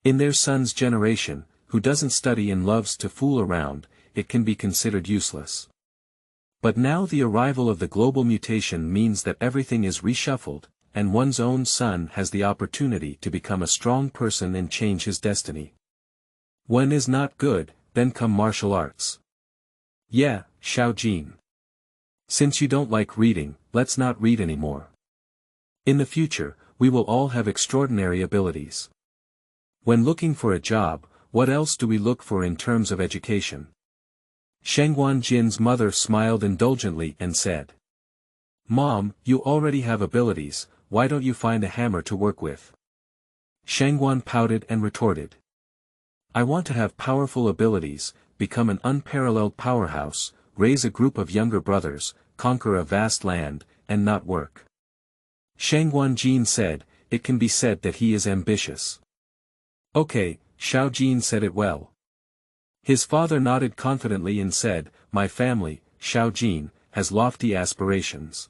[SPEAKER 1] In their son's generation, who doesn't study and loves to fool around, it can be considered useless. But now the arrival of the global mutation means that everything is reshuffled, and one's own son has the opportunity to become a strong person and change his destiny. When is not good, then come martial arts. Yeah, Xiao Jin. Since you don't like reading, let's not read anymore. In the future, we will all have extraordinary abilities. When looking for a job, what else do we look for in terms of education? Shangguan Jin's mother smiled indulgently and said. Mom, you already have abilities, why don't you find a hammer to work with? Shangguan pouted and retorted. I want to have powerful abilities, become an unparalleled powerhouse, raise a group of younger brothers, conquer a vast land, and not work. Shangguan Jin said, it can be said that he is ambitious. Okay, Xiao Jin said it well. His father nodded confidently and said, my family, Xiao Jin, has lofty aspirations.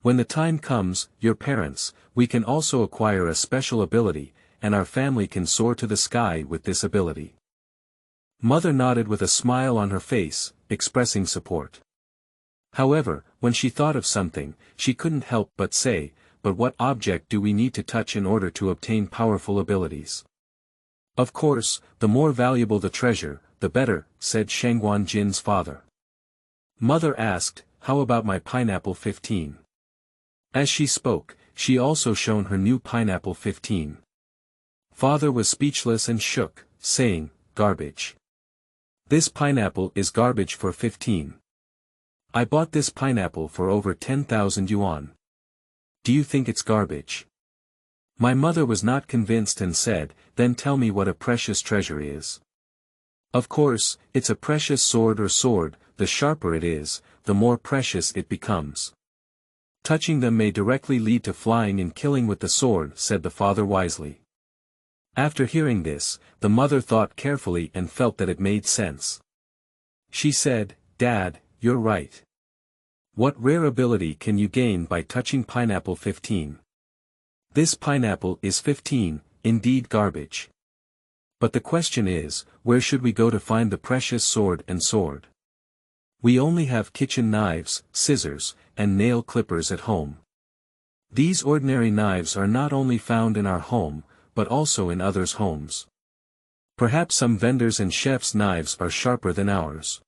[SPEAKER 1] When the time comes, your parents, we can also acquire a special ability, and our family can soar to the sky with this ability. Mother nodded with a smile on her face, expressing support. However, when she thought of something, she couldn't help but say, but what object do we need to touch in order to obtain powerful abilities? Of course, the more valuable the treasure, the better, said Shangguan Jin's father. Mother asked, how about my pineapple 15? As she spoke, she also shone her new pineapple 15. Father was speechless and shook, saying, garbage. This pineapple is garbage for 15. I bought this pineapple for over 10,000 yuan. Do you think it's garbage? My mother was not convinced and said, then tell me what a precious treasure is. Of course, it's a precious sword or sword, the sharper it is, the more precious it becomes. Touching them may directly lead to flying and killing with the sword, said the father wisely. After hearing this, the mother thought carefully and felt that it made sense. She said, Dad, you're right. What rare ability can you gain by touching pineapple 15? This pineapple is 15, indeed garbage. But the question is, where should we go to find the precious sword and sword? We only have kitchen knives, scissors, and nail clippers at home. These ordinary knives are not only found in our home, but also in others' homes. Perhaps some vendors and chefs' knives are sharper than ours.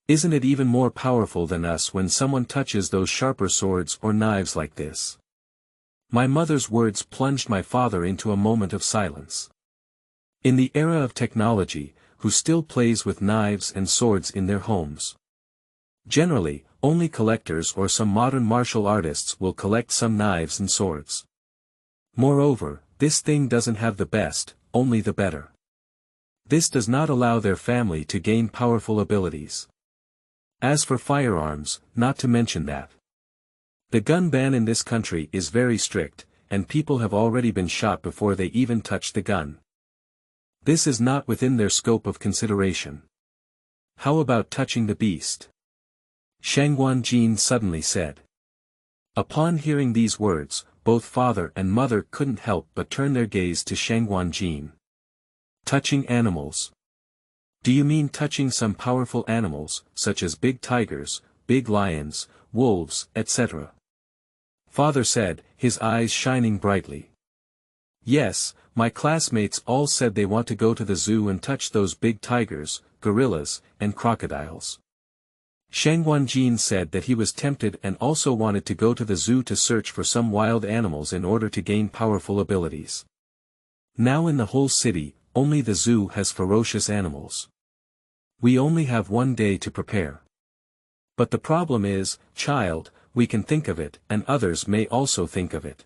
[SPEAKER 1] Isn't it even more powerful than us when someone touches those sharper swords or knives like this? My mother's words plunged my father into a moment of silence. In the era of technology, who still plays with knives and swords in their homes? Generally, only collectors or some modern martial artists will collect some knives and swords. Moreover, this thing doesn't have the best, only the better. This does not allow their family to gain powerful abilities. As for firearms, not to mention that. The gun ban in this country is very strict, and people have already been shot before they even touch the gun. This is not within their scope of consideration. How about touching the beast? Shangguan Jin suddenly said. Upon hearing these words, both father and mother couldn't help but turn their gaze to Shangguan Jin. Touching animals. Do you mean touching some powerful animals, such as big tigers, big lions, wolves, etc.? Father said, his eyes shining brightly. Yes, my classmates all said they want to go to the zoo and touch those big tigers, gorillas, and crocodiles. Shangguan Jin said that he was tempted and also wanted to go to the zoo to search for some wild animals in order to gain powerful abilities. Now in the whole city, only the zoo has ferocious animals. We only have one day to prepare. But the problem is, child, we can think of it, and others may also think of it.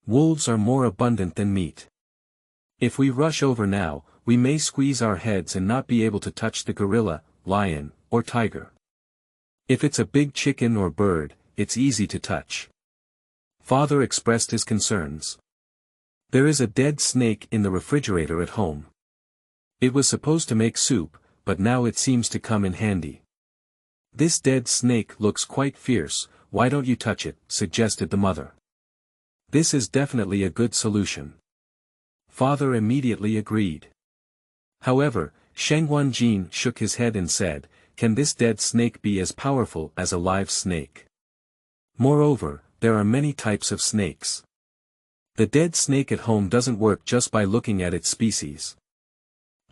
[SPEAKER 1] Wolves are more abundant than meat. If we rush over now, we may squeeze our heads and not be able to touch the gorilla, lion, or tiger. If it's a big chicken or bird, it's easy to touch. Father expressed his concerns. There is a dead snake in the refrigerator at home. It was supposed to make soup, but now it seems to come in handy. This dead snake looks quite fierce, why don't you touch it, suggested the mother. This is definitely a good solution. Father immediately agreed. However, Shangguan Jin shook his head and said, can this dead snake be as powerful as a live snake? Moreover, there are many types of snakes. The dead snake at home doesn't work just by looking at its species.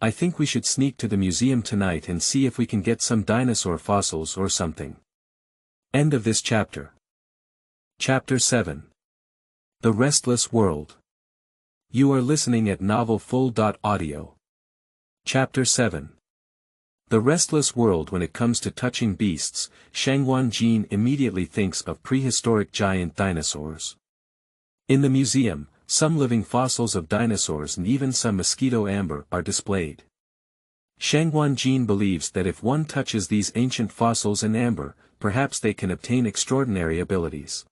[SPEAKER 1] I think we should sneak to the museum tonight and see if we can get some dinosaur fossils or something. End of this chapter. Chapter 7. The Restless World. You are listening at novelfull.audio. Chapter 7. The restless world. When it comes to touching beasts, Shangguan Jin immediately thinks of prehistoric giant dinosaurs. In the museum, some living fossils of dinosaurs and even some mosquito amber are displayed. Shangguan Jin believes that if one touches these ancient fossils and amber, perhaps they can obtain extraordinary abilities.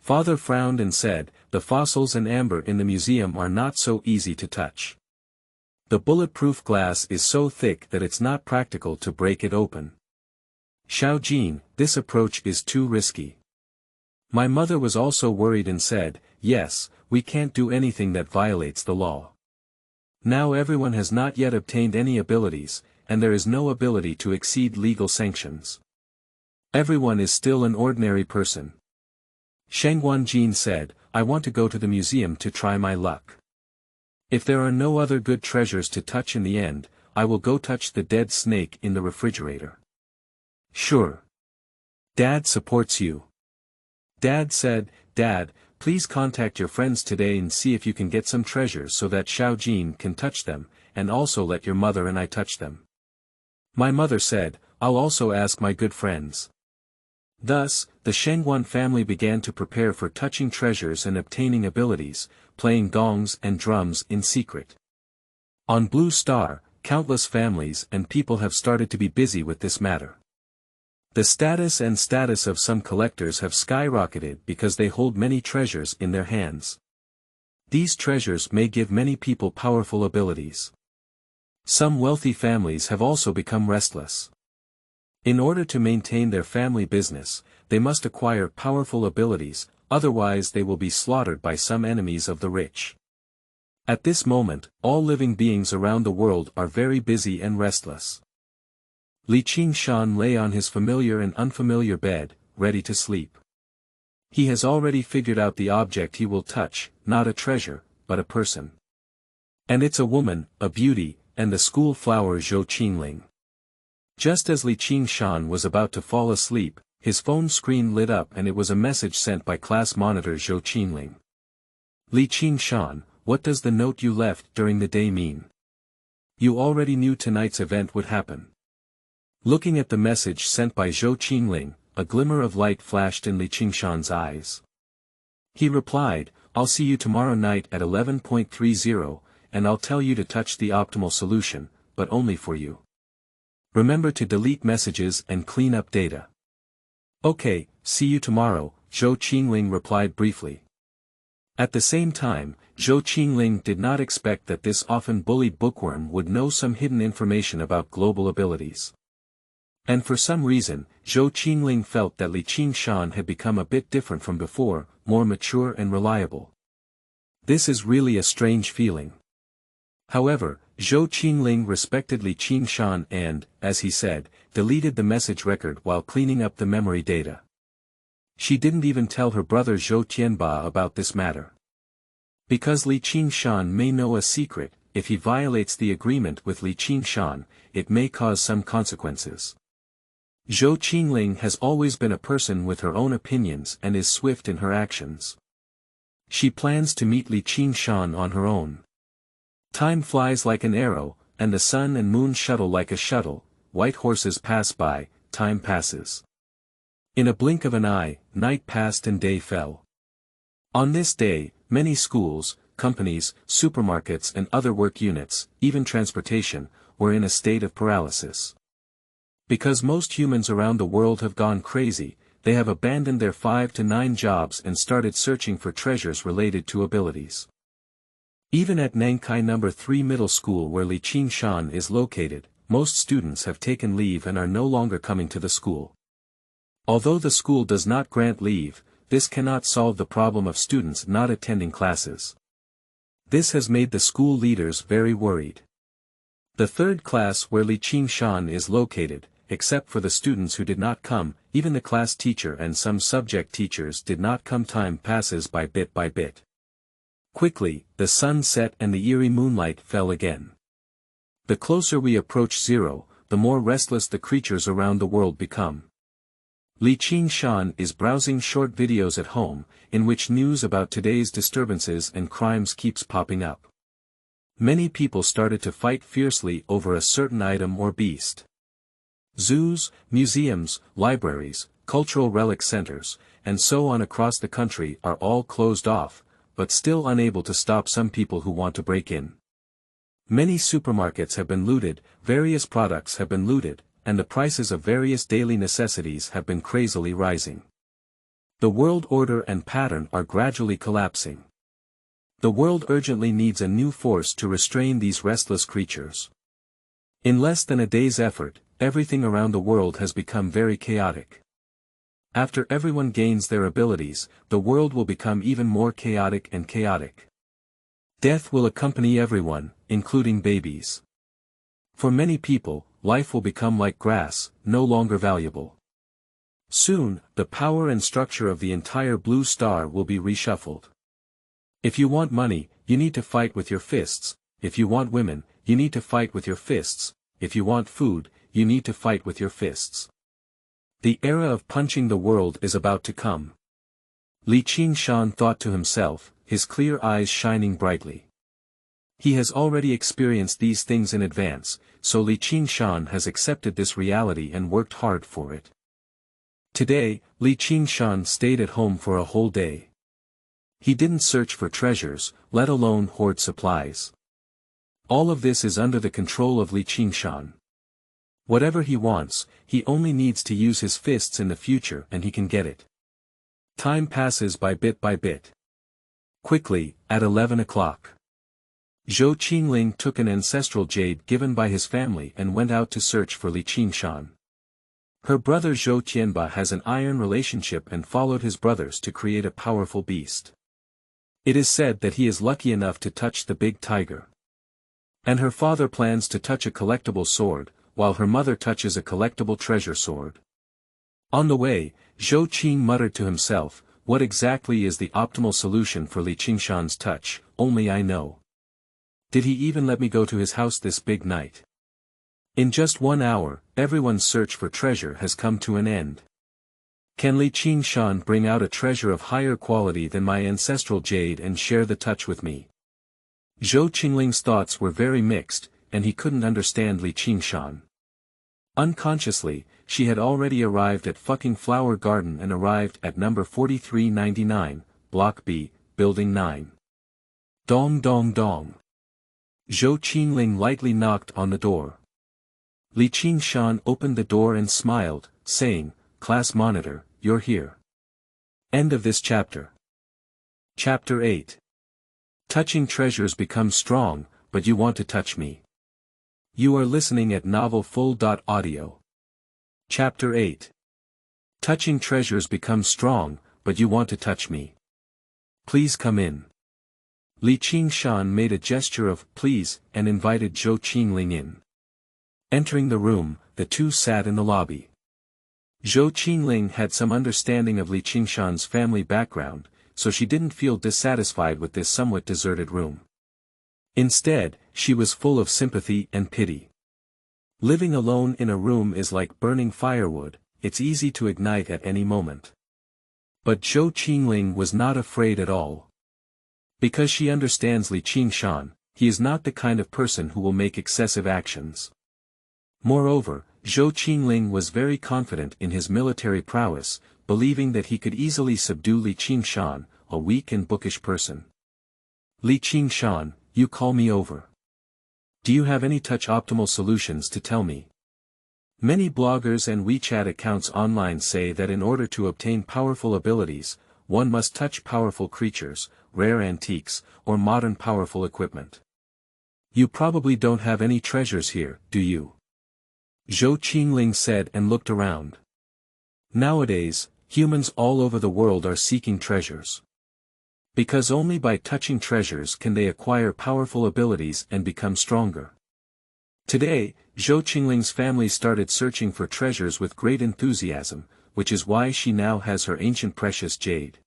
[SPEAKER 1] Father frowned and said, the fossils and amber in the museum are not so easy to touch. The bulletproof glass is so thick that it's not practical to break it open. Xiao Jin, this approach is too risky. My mother was also worried and said, yes, we can't do anything that violates the law. Now everyone has not yet obtained any abilities, and there is no ability to exceed legal sanctions. Everyone is still an ordinary person. Shangguan Jin said, I want to go to the museum to try my luck. If there are no other good treasures to touch in the end, I will go touch the dead snake in the refrigerator. Sure. Dad supports you. Dad said, Dad, please contact your friends today and see if you can get some treasures so that Xiao Jin can touch them, and also let your mother and I touch them. My mother said, I'll also ask my good friends. Thus, the Shangguan family began to prepare for touching treasures and obtaining abilities, playing gongs and drums in secret. On Blue Star, countless families and people have started to be busy with this matter. The status of some collectors have skyrocketed because they hold many treasures in their hands. These treasures may give many people powerful abilities. Some wealthy families have also become restless. In order to maintain their family business, they must acquire powerful abilities, otherwise they will be slaughtered by some enemies of the rich. At this moment, all living beings around the world are very busy and restless. Qingshan lay on his familiar and unfamiliar bed, ready to sleep. He has already figured out the object he will touch, not a treasure, but a person. And it's a woman, a beauty, and the school flower Zhou Qingling. Just as Qingshan was about to fall asleep, his phone screen lit up and it was a message sent by class monitor Zhou Qingling. Qingshan, what does the note you left during the day mean? You already knew tonight's event would happen. Looking at the message sent by Zhou Qingling, a glimmer of light flashed in Qingshan's eyes. He replied, "I'll see you tomorrow night at 11:30, and I'll tell you to touch the optimal solution, but only for you. Remember to delete messages and clean up data." "Okay, see you tomorrow," Zhou Qingling replied briefly. At the same time, Zhou Qingling did not expect that this often bullied bookworm would know some hidden information about global abilities. And for some reason, Zhou Qingling felt that Qingshan had become a bit different from before, more mature and reliable. This is really a strange feeling. However, Zhou Qingling respected Qingshan and, as he said, deleted the message record while cleaning up the memory data. She didn't even tell her brother Zhou Tianba about this matter. Because Qingshan may know a secret, if he violates the agreement with Qingshan, it may cause some consequences. Zhou Qingling has always been a person with her own opinions and is swift in her actions. She plans to meet Qingshan on her own. Time flies like an arrow, and the sun and moon shuttle like a shuttle, white horses pass by, time passes. In a blink of an eye, night passed and day fell. On this day, many schools, companies, supermarkets and other work units, even transportation, were in a state of paralysis. Because most humans around the world have gone crazy, they have abandoned their 5 to 9 jobs and started searching for treasures related to abilities. Even at Nankai No. 3 Middle School where Qingshan is located, most students have taken leave and are no longer coming to the school. Although the school does not grant leave, this cannot solve the problem of students not attending classes. This has made the school leaders very worried. The third class where Qingshan is located, except for the students who did not come, even the class teacher and some subject teachers did not come. Time passes by bit by bit. Quickly, the sun set and the eerie moonlight fell again. The closer we approach zero, the more restless the creatures around the world become. Qingshan is browsing short videos at home, in which news about today's disturbances and crimes keeps popping up. Many people started to fight fiercely over a certain item or beast. Zoos, museums, libraries, cultural relic centers, and so on across the country are all closed off, but still unable to stop some people who want to break in. Many supermarkets have been looted, various products have been looted, and the prices of various daily necessities have been crazily rising. The world order and pattern are gradually collapsing. The world urgently needs a new force to restrain these restless creatures. In less than a day's effort, everything around the world has become very chaotic. After everyone gains their abilities, the world will become even more chaotic and chaotic. Death will accompany everyone, including babies. For many people, life will become like grass, no longer valuable. Soon, the power and structure of the entire blue star will be reshuffled. If you want money, you need to fight with your fists. If you want women, you need to fight with your fists. If you want food, you need to fight with your fists. The era of punching the world is about to come. Qingshan thought to himself, his clear eyes shining brightly. He has already experienced these things in advance, so Qingshan has accepted this reality and worked hard for it. Today, Qingshan stayed at home for a whole day. He didn't search for treasures, let alone hoard supplies. All of this is under the control of Qingshan. Whatever he wants, he only needs to use his fists in the future and he can get it. Time passes by bit by bit. Quickly, at 11 o'clock. Zhou Qingling took an ancestral jade given by his family and went out to search for Qingshan. Her brother Zhou Tianba has an iron relationship and followed his brothers to create a powerful beast. It is said that he is lucky enough to touch the big tiger. And her father plans to touch a collectible sword, while her mother touches a collectible treasure sword. On the way, Zhou Qing muttered to himself, "What exactly is the optimal solution for Qingshan's touch, only I know. Did he even let me go to his house this big night?" In just 1 hour, everyone's search for treasure has come to an end. Can Qingshan bring out a treasure of higher quality than my ancestral jade and share the touch with me? Zhou Qingling's thoughts were very mixed, and he couldn't understand Qingshan. Unconsciously, she had already arrived at fucking Flower Garden and arrived at number 4399, Block B, Building 9. Dong dong dong. Zhou Qingling lightly knocked on the door. Qingshan opened the door and smiled, saying, "Class monitor, you're here." End of this chapter. Chapter 8. Touching treasures becomes strong, but you want to touch me. You are listening at novelfull.audio. Chapter 8. Touching treasures becomes strong, but you want to touch me. Please come in. Qingshan made a gesture of please and invited Zhou Qingling in. Entering the room, the two sat in the lobby. Zhou Qingling had some understanding of Qingshan's family background, so she didn't feel dissatisfied with this somewhat deserted room. Instead, she was full of sympathy and pity. Living alone in a room is like burning firewood, it's easy to ignite at any moment. But Zhou Qingling was not afraid at all. Because she understands Qingshan, he is not the kind of person who will make excessive actions. Moreover, Zhou Qingling was very confident in his military prowess, believing that he could easily subdue Qingshan, a weak and bookish person. Qingshan, you call me over. Do you have any touch optimal solutions to tell me? Many bloggers and WeChat accounts online say that in order to obtain powerful abilities, one must touch powerful creatures, rare antiques, or modern powerful equipment. You probably don't have any treasures here, do you? Zhou Qingling said and looked around. Nowadays, humans all over the world are seeking treasures. Because only by touching treasures can they acquire powerful abilities and become stronger. Today, Zhou Qingling's family started searching for treasures with great enthusiasm, which is why she now has her ancient precious jade.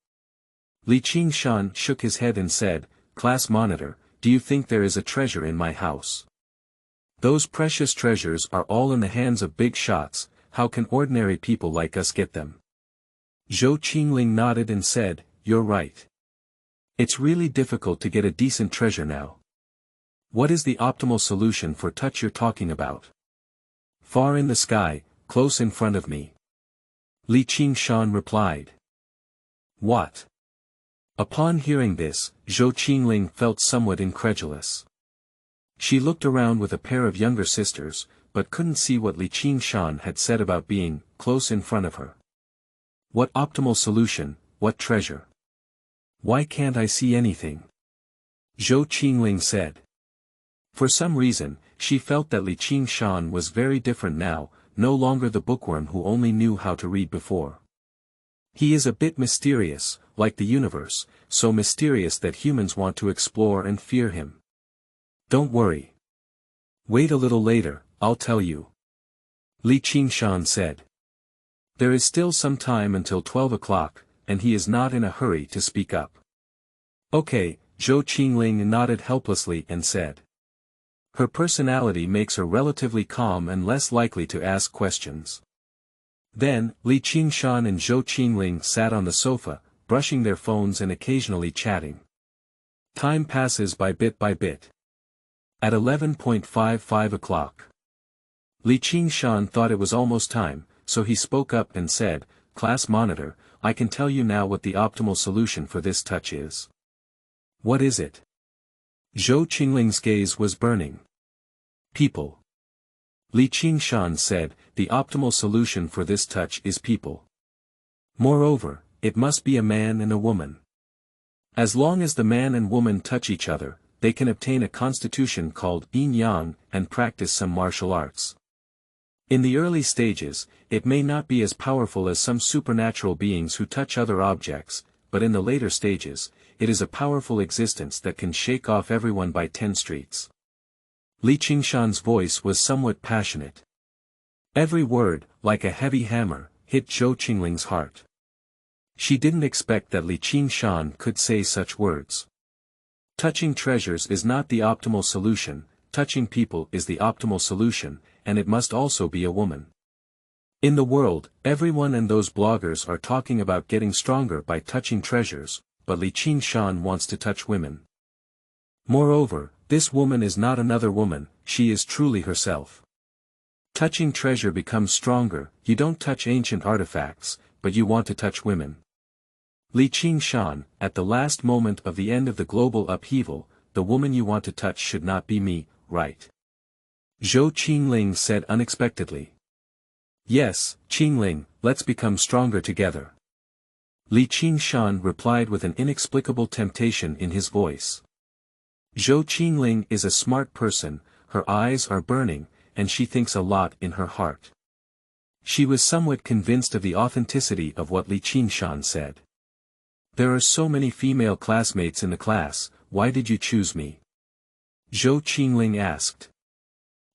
[SPEAKER 1] Qingshan shook his head and said, "Class monitor, do you think there is a treasure in my house? Those precious treasures are all in the hands of big shots, how can ordinary people like us get them?" Zhou Qingling nodded and said, "You're right. It's really difficult to get a decent treasure now. What is the optimal solution for touch you're talking about?" "Far in the sky, close in front of me." Qingshan replied. "What?" Upon hearing this, Zhou Qingling felt somewhat incredulous. She looked around with a pair of younger sisters, but couldn't see what Qingshan had said about being close in front of her. What optimal solution, what treasure? Why can't I see anything? Zhou Qingling said. For some reason, she felt that Qingshan was very different now, no longer the bookworm who only knew how to read before. He is a bit mysterious, like the universe, so mysterious that humans want to explore and fear him. Don't worry. Wait a little later, I'll tell you. Qingshan said. There is still some time until 12 o'clock, and he is not in a hurry to speak up. Okay, Zhou Qingling nodded helplessly and said. Her personality makes her relatively calm and less likely to ask questions. Then, Qingshan and Zhou Qingling sat on the sofa, brushing their phones and occasionally chatting. Time passes by bit. At 11:55 o'clock. Qingshan thought it was almost time, so he spoke up and said, "Class monitor, I can tell you now what the optimal solution for this touch is." "What is it?" Zhou Qingling's gaze was burning. "People." Qingshan said, "The optimal solution for this touch is people. Moreover, it must be a man and a woman. As long as the man and woman touch each other, they can obtain a constitution called yin-yang and practice some martial arts. In the early stages, it may not be as powerful as some supernatural beings who touch other objects, but in the later stages, it is a powerful existence that can shake off everyone by 10 streets. Qingshan's voice was somewhat passionate. Every word, like a heavy hammer, hit Zhou Qingling's heart. She didn't expect that Qingshan could say such words. Touching treasures is not the optimal solution, touching people is the optimal solution, and it must also be a woman. In the world, everyone and those bloggers are talking about getting stronger by touching treasures, but Qingshan wants to touch women. Moreover, this woman is not another woman, she is truly herself. Touching treasure becomes stronger. You don't touch ancient artifacts, but you want to touch women. Qingshan, at the last moment of the end of the global upheaval, the woman you want to touch should not be me, right? Zhou Qingling said unexpectedly. Yes, Qingling, let's become stronger together. Qingshan replied with an inexplicable temptation in his voice. Zhou Qingling is a smart person, her eyes are burning, and she thinks a lot in her heart. She was somewhat convinced of the authenticity of what Qingshan said. There are so many female classmates in the class, why did you choose me? Zhou Qingling asked.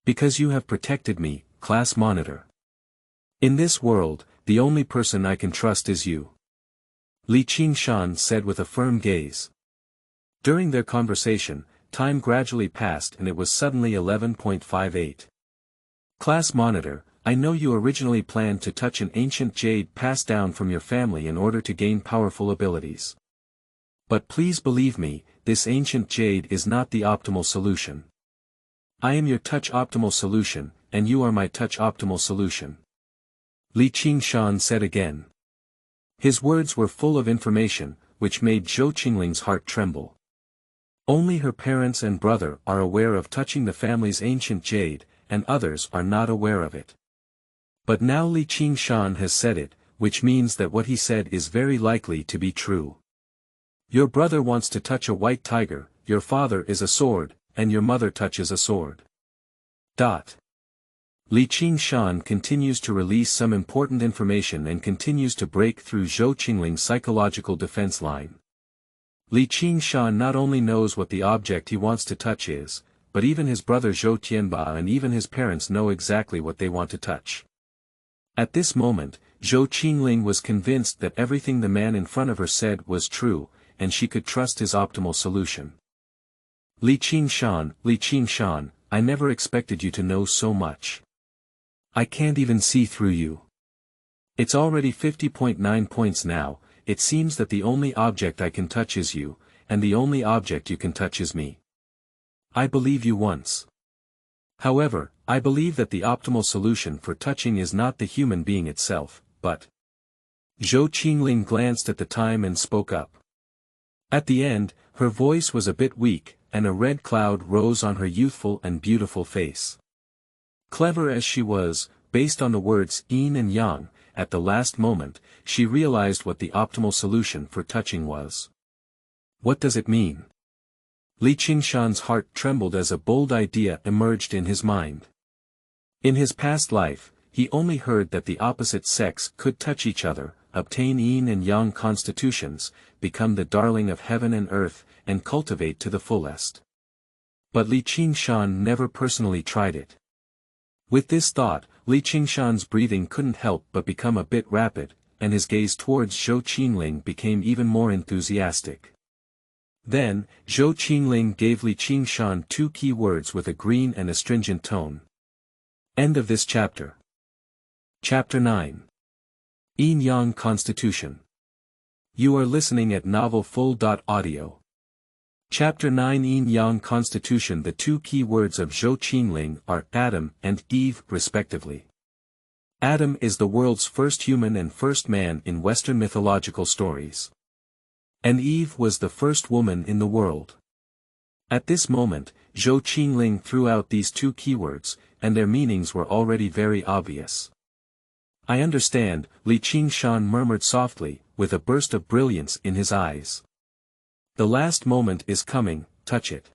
[SPEAKER 1] Because you have protected me, class monitor. In this world, the only person I can trust is you. Qingshan said with a firm gaze. During their conversation, time gradually passed and it was suddenly 11:58. Class monitor, I know you originally planned to touch an ancient jade passed down from your family in order to gain powerful abilities. But please believe me, this ancient jade is not the optimal solution. I am your touch optimal solution, and you are my touch optimal solution. Qingshan said again. His words were full of information, which made Zhou Qingling's heart tremble. Only her parents and brother are aware of touching the family's ancient jade, and others are not aware of it. But now Qingshan has said it, which means that what he said is very likely to be true. Your brother wants to touch a white tiger, your father is a sword, and your mother touches a sword. Qingshan continues to release some important information and continues to break through Zhou Qingling's psychological defense line. Qingshan not only knows what the object he wants to touch is, but even his brother Zhou Tianba and even his parents know exactly what they want to touch. At this moment, Zhou Qingling was convinced that everything the man in front of her said was true, and she could trust his optimal solution. Qingshan, I never expected you to know so much. I can't even see through you. It's already 50.9 points now, it seems that the only object I can touch is you, and the only object you can touch is me. I believe you once. However, I believe that the optimal solution for touching is not the human being itself, but... Zhou Qingling glanced at the time and spoke up. At the end, her voice was a bit weak, and a red cloud rose on her youthful and beautiful face. Clever as she was, based on the words yin and yang, at the last moment, she realized what the optimal solution for touching was. What does it mean? Qingshan's heart trembled as a bold idea emerged in his mind. In his past life, he only heard that the opposite sex could touch each other, obtain yin and yang constitutions, become the darling of heaven and earth, and cultivate to the fullest. But Qingshan never personally tried it. With this thought, Qingshan's breathing couldn't help but become a bit rapid, and his gaze towards Zhou Qingling became even more enthusiastic. Then, Zhou Qingling gave Qingshan 2 key words with a green and astringent tone. End of this chapter. Chapter 9. Yin-Yang Constitution. You are listening at novelfull.audio. Chapter 9 Yin-Yang Constitution. The 2 key words of Zhou Qingling are Adam and Eve, respectively. Adam is the world's first human and first man in Western mythological stories. And Eve was the first woman in the world. At this moment, Zhou Qingling threw out these 2 keywords, and their meanings were already very obvious. I understand, Qingshan murmured softly, with a burst of brilliance in his eyes. The last moment is coming, touch it.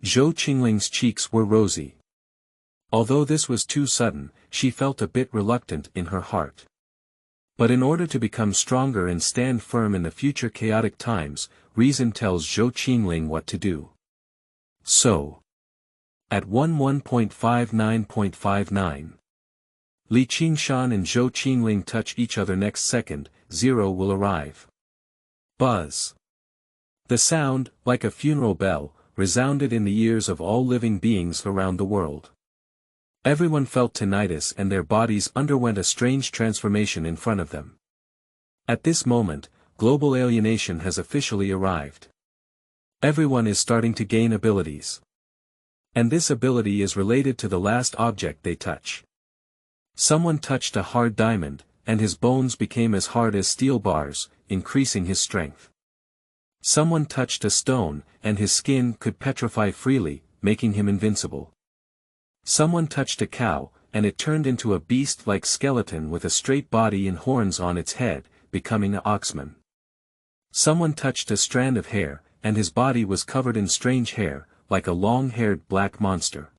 [SPEAKER 1] Zhou Qingling's cheeks were rosy. Although this was too sudden, she felt a bit reluctant in her heart. But in order to become stronger and stand firm in the future chaotic times, reason tells Zhou Qingling what to do. So. At 11.59.59. Qingshan and Zhou Qingling touch each other next second, 0 will arrive. Buzz. The sound, like a funeral bell, resounded in the ears of all living beings around the world. Everyone felt tinnitus and their bodies underwent a strange transformation in front of them. At this moment, global alienation has officially arrived. Everyone is starting to gain abilities. And this ability is related to the last object they touch. Someone touched a hard diamond, and his bones became as hard as steel bars, increasing his strength. Someone touched a stone, and his skin could petrify freely, making him invincible. Someone touched a cow, and it turned into a beast-like skeleton with a straight body and horns on its head, becoming an oxman. Someone touched a strand of hair, and his body was covered in strange hair, like a long-haired black monster.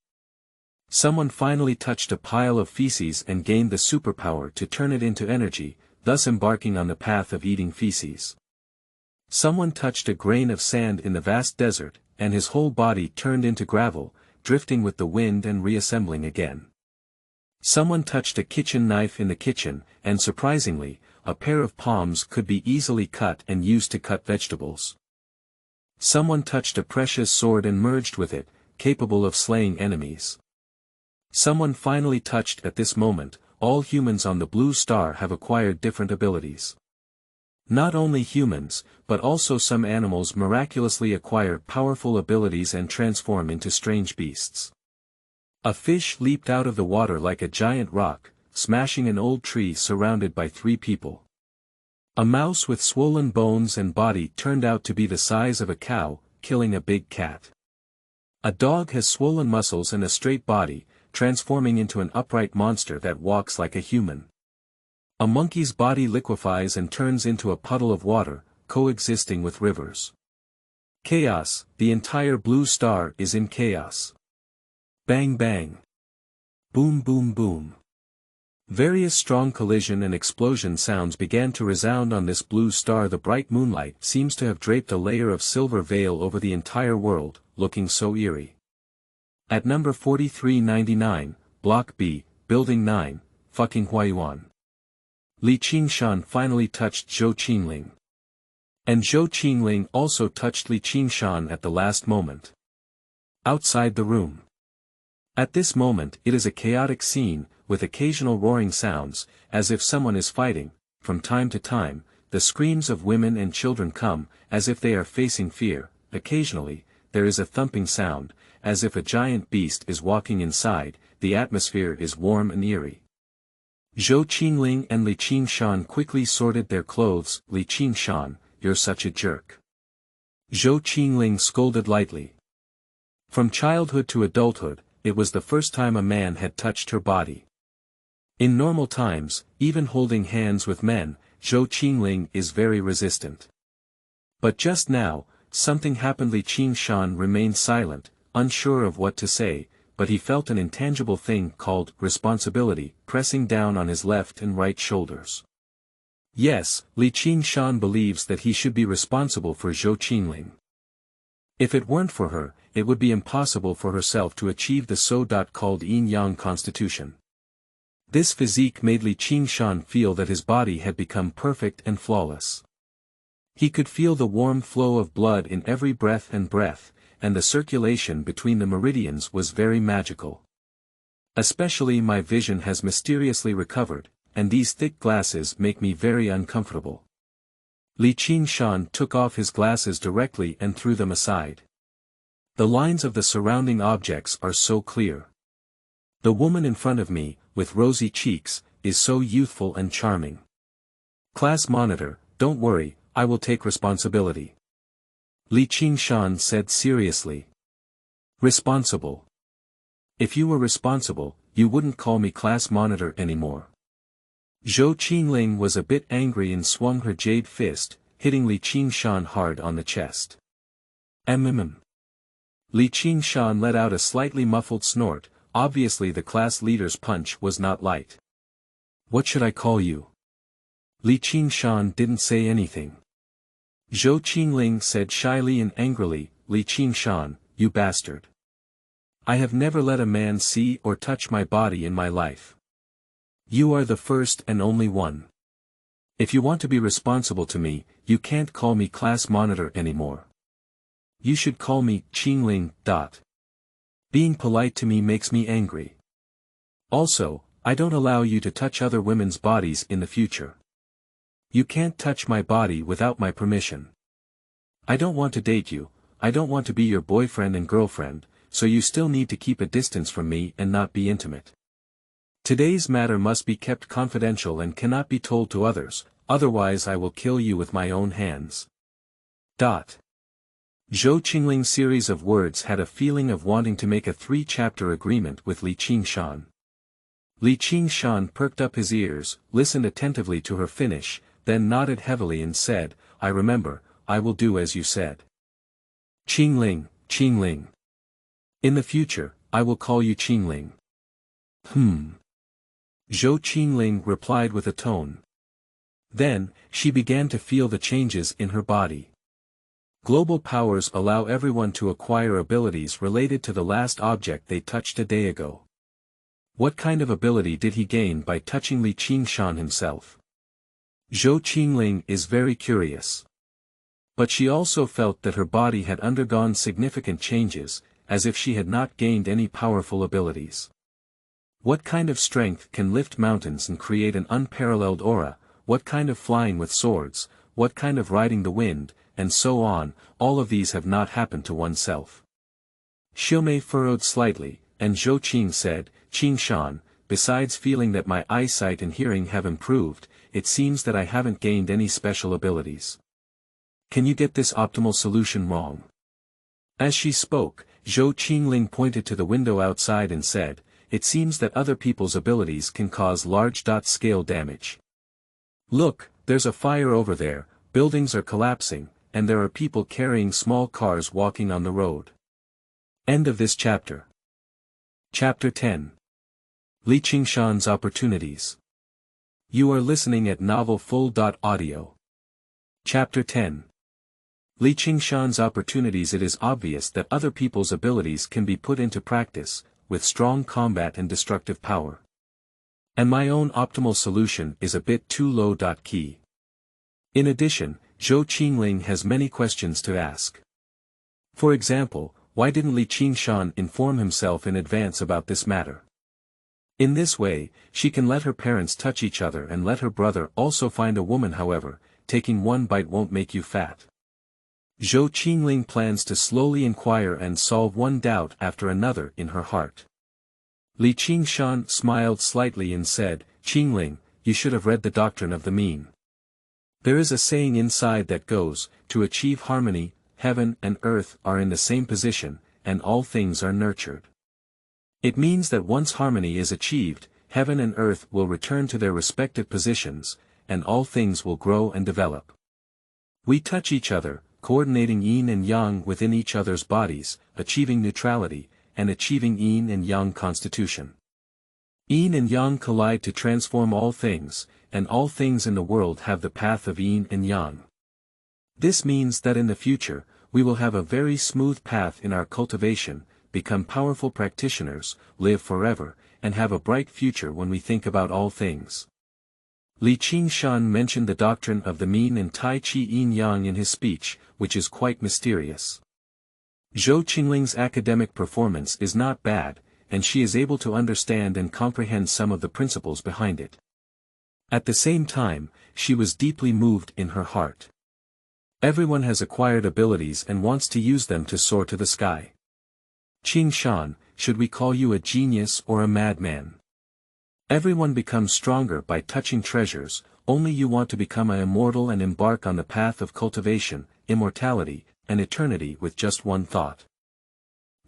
[SPEAKER 1] Someone finally touched a pile of feces and gained the superpower to turn it into energy, thus embarking on the path of eating feces. Someone touched a grain of sand in the vast desert, and his whole body turned into gravel, drifting with the wind and reassembling again. Someone touched a kitchen knife in the kitchen, and surprisingly, a pair of palms could be easily cut and used to cut vegetables. Someone touched a precious sword and merged with it, capable of slaying enemies. Someone finally touched at this moment, all humans on the blue star have acquired different abilities. Not only humans, but also some animals miraculously acquire powerful abilities and transform into strange beasts. A fish leaped out of the water like a giant rock, smashing an old tree surrounded by 3 people. A mouse with swollen bones and body turned out to be the size of a cow, killing a big cat. A dog has swollen muscles and a straight body, transforming into an upright monster that walks like a human. A monkey's body liquefies and turns into a puddle of water, coexisting with rivers. Chaos, the entire blue star is in chaos. Bang bang. Boom boom boom. Various strong collision and explosion sounds began to resound on this blue star. The bright moonlight seems to have draped a layer of silver veil over the entire world, looking so eerie. At number 4399, Block B, Building 9, fucking Huayuan. Qingshan finally touched Zhou Qingling. And Zhou Qingling also touched Qingshan at the last moment. Outside the room. At this moment it is a chaotic scene, with occasional roaring sounds, as if someone is fighting. From time to time, the screams of women and children come, as if they are facing fear. Occasionally, there is a thumping sound, as if a giant beast is walking inside. The atmosphere is warm and eerie. Zhou Qingling and Qingshan quickly sorted their clothes. Qingshan, you're such a jerk. Zhou Qingling scolded lightly. From childhood to adulthood, it was the first time a man had touched her body. In normal times, even holding hands with men, Zhou Qingling is very resistant. But just now, something happened. Qingshan remained silent, unsure of what to say, but he felt an intangible thing called responsibility pressing down on his left and right shoulders. Yes, Qingshan believes that he should be responsible for Zhou Qingling. If it weren't for her, it would be impossible for herself to achieve the so-called yin-yang constitution. This physique made Qingshan feel that his body had become perfect and flawless. He could feel the warm flow of blood in every breath, and the circulation between the meridians was very magical. Especially my vision has mysteriously recovered, and these thick glasses make me very uncomfortable. Qingshan took off his glasses directly and threw them aside. The lines of the surrounding objects are so clear. The woman in front of me, with rosy cheeks, is so youthful and charming. Class monitor, don't worry, I will take responsibility. Qingshan said seriously. Responsible? If you were responsible, you wouldn't call me class monitor anymore. Zhou Qingling was a bit angry and swung her jade fist, hitting Qingshan hard on the chest. Qingshan let out a slightly muffled snort. Obviously the class leader's punch was not light. What should I call you? Qingshan didn't say anything. Zhou Qingling said shyly and angrily, Qingshan, you bastard. I have never let a man see or touch my body in my life. You are the first and only one. If you want to be responsible to me, you can't call me class monitor anymore. You should call me Qingling. Being polite to me makes me angry. Also, I don't allow you to touch other women's bodies in the future. You can't touch my body without my permission. I don't want to date you, I don't want to be your boyfriend and girlfriend, so you still need to keep a distance from me and not be intimate. Today's matter must be kept confidential and cannot be told to others, otherwise I will kill you with my own hands. Zhou Qingling's series of words had a feeling of wanting to make a 3-chapter agreement with Qingshan. Qingshan perked up his ears, listened attentively to her finish, then nodded heavily and said, I remember, I will do as you said. Qingling. In the future, I will call you Qingling. Zhou Qingling replied with a tone. Then, she began to feel the changes in her body. Global powers allow everyone to acquire abilities related to the last object they touched a day ago. What kind of ability did he gain by touching Qingshan himself? Zhou Qingling is very curious. But she also felt that her body had undergone significant changes, as if she had not gained any powerful abilities. What kind of strength can lift mountains and create an unparalleled aura, what kind of flying with swords, what kind of riding the wind, and so on, all of these have not happened to oneself. Xiumei furrowed slightly, and Zhou Qing said, Qingshan, besides feeling that my eyesight and hearing have improved, it seems that I haven't gained any special abilities. Can you get this optimal solution wrong? As she spoke, Zhou Qingling pointed to the window outside and said, it seems that other people's abilities can cause large-scale damage. Look, there's a fire over there, buildings are collapsing, and there are people carrying small cars walking on the road. End of this chapter. Chapter 10. Qingshan's Opportunities. You are listening at novelfull.audio. Chapter 10. Qingshan's Opportunities. It is obvious that other people's abilities can be put into practice, with strong combat and destructive power. And my own optimal solution is a bit too low. Key. In addition, Zhou Qingling has many questions to ask. For example, why didn't Qingshan inform himself in advance about this matter? In this way, she can let her parents touch each other and let her brother also find a woman. However, taking one bite won't make you fat. Zhou Qingling plans to slowly inquire and solve one doubt after another in her heart. Qingshan smiled slightly and said, Qingling, you should have read the doctrine of the mean. There is a saying inside that goes, to achieve harmony, heaven and earth are in the same position, and all things are nurtured. It means that once harmony is achieved, heaven and earth will return to their respective positions, and all things will grow and develop. We touch each other, coordinating yin and yang within each other's bodies, achieving neutrality, and achieving yin and yang constitution. Yin and yang collide to transform all things, and all things in the world have the path of yin and yang. This means that in the future, we will have a very smooth path in our cultivation, become powerful practitioners, live forever, and have a bright future when we think about all things. Qingshan mentioned the doctrine of the mean and Tai Chi Yin-Yang in his speech, which is quite mysterious. Zhou Qingling's academic performance is not bad, and she is able to understand and comprehend some of the principles behind it. At the same time, she was deeply moved in her heart. Everyone has acquired abilities and wants to use them to soar to the sky. Qingshan, should we call you a genius or a madman? Everyone becomes stronger by touching treasures, only you want to become an immortal and embark on the path of cultivation, immortality, and eternity with just one thought.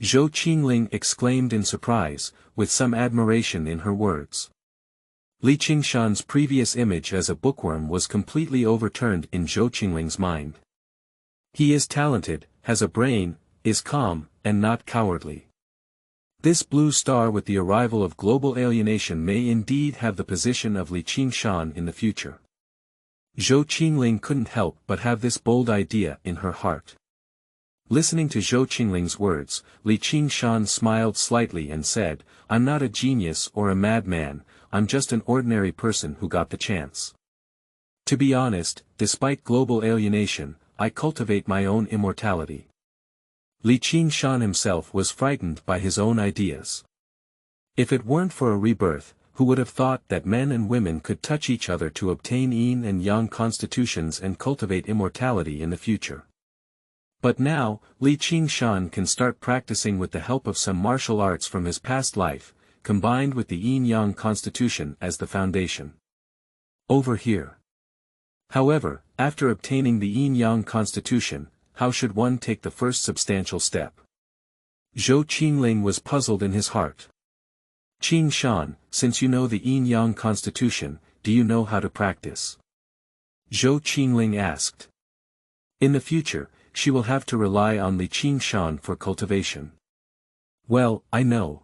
[SPEAKER 1] Zhou Qingling exclaimed in surprise, with some admiration in her words. Qingshan's previous image as a bookworm was completely overturned in Zhou Qingling's mind. He is talented, has a brain, is calm, and not cowardly. This blue star with the arrival of global alienation may indeed have the position of Qingshan in the future. Zhou Qingling couldn't help but have this bold idea in her heart. Listening to Zhou Qingling's words, Qingshan smiled slightly and said, I'm not a genius or a madman, I'm just an ordinary person who got the chance. To be honest, despite global alienation, I cultivate my own immortality. Qingshan himself was frightened by his own ideas. If it weren't for a rebirth, who would have thought that men and women could touch each other to obtain yin and yang constitutions and cultivate immortality in the future? But now, Qingshan can start practicing with the help of some martial arts from his past life, combined with the yin-yang constitution as the foundation. Over here. However, after obtaining the yin-yang constitution, how should one take the first substantial step? Zhou Qingling was puzzled in his heart. Qingshan, since you know the yin-yang constitution, do you know how to practice? Zhou Qingling asked. In the future, she will have to rely on Li Qingshan for cultivation. Well, I know.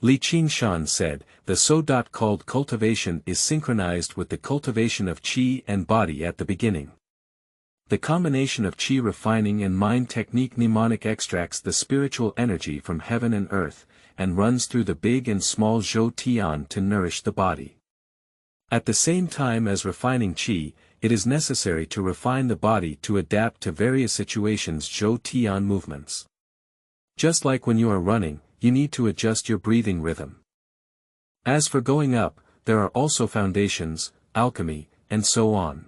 [SPEAKER 1] Li Qingshan said, the so-called cultivation is synchronized with the cultivation of qi and body at the beginning. The combination of qi refining and mind technique mnemonic extracts the spiritual energy from heaven and earth, and runs through the big and small Zhou Tian to nourish the body. At the same time as refining qi, it is necessary to refine the body to adapt to various situations Zhou Tian movements. Just like when you are running, you need to adjust your breathing rhythm. As for going up, there are also foundations, alchemy, and so on.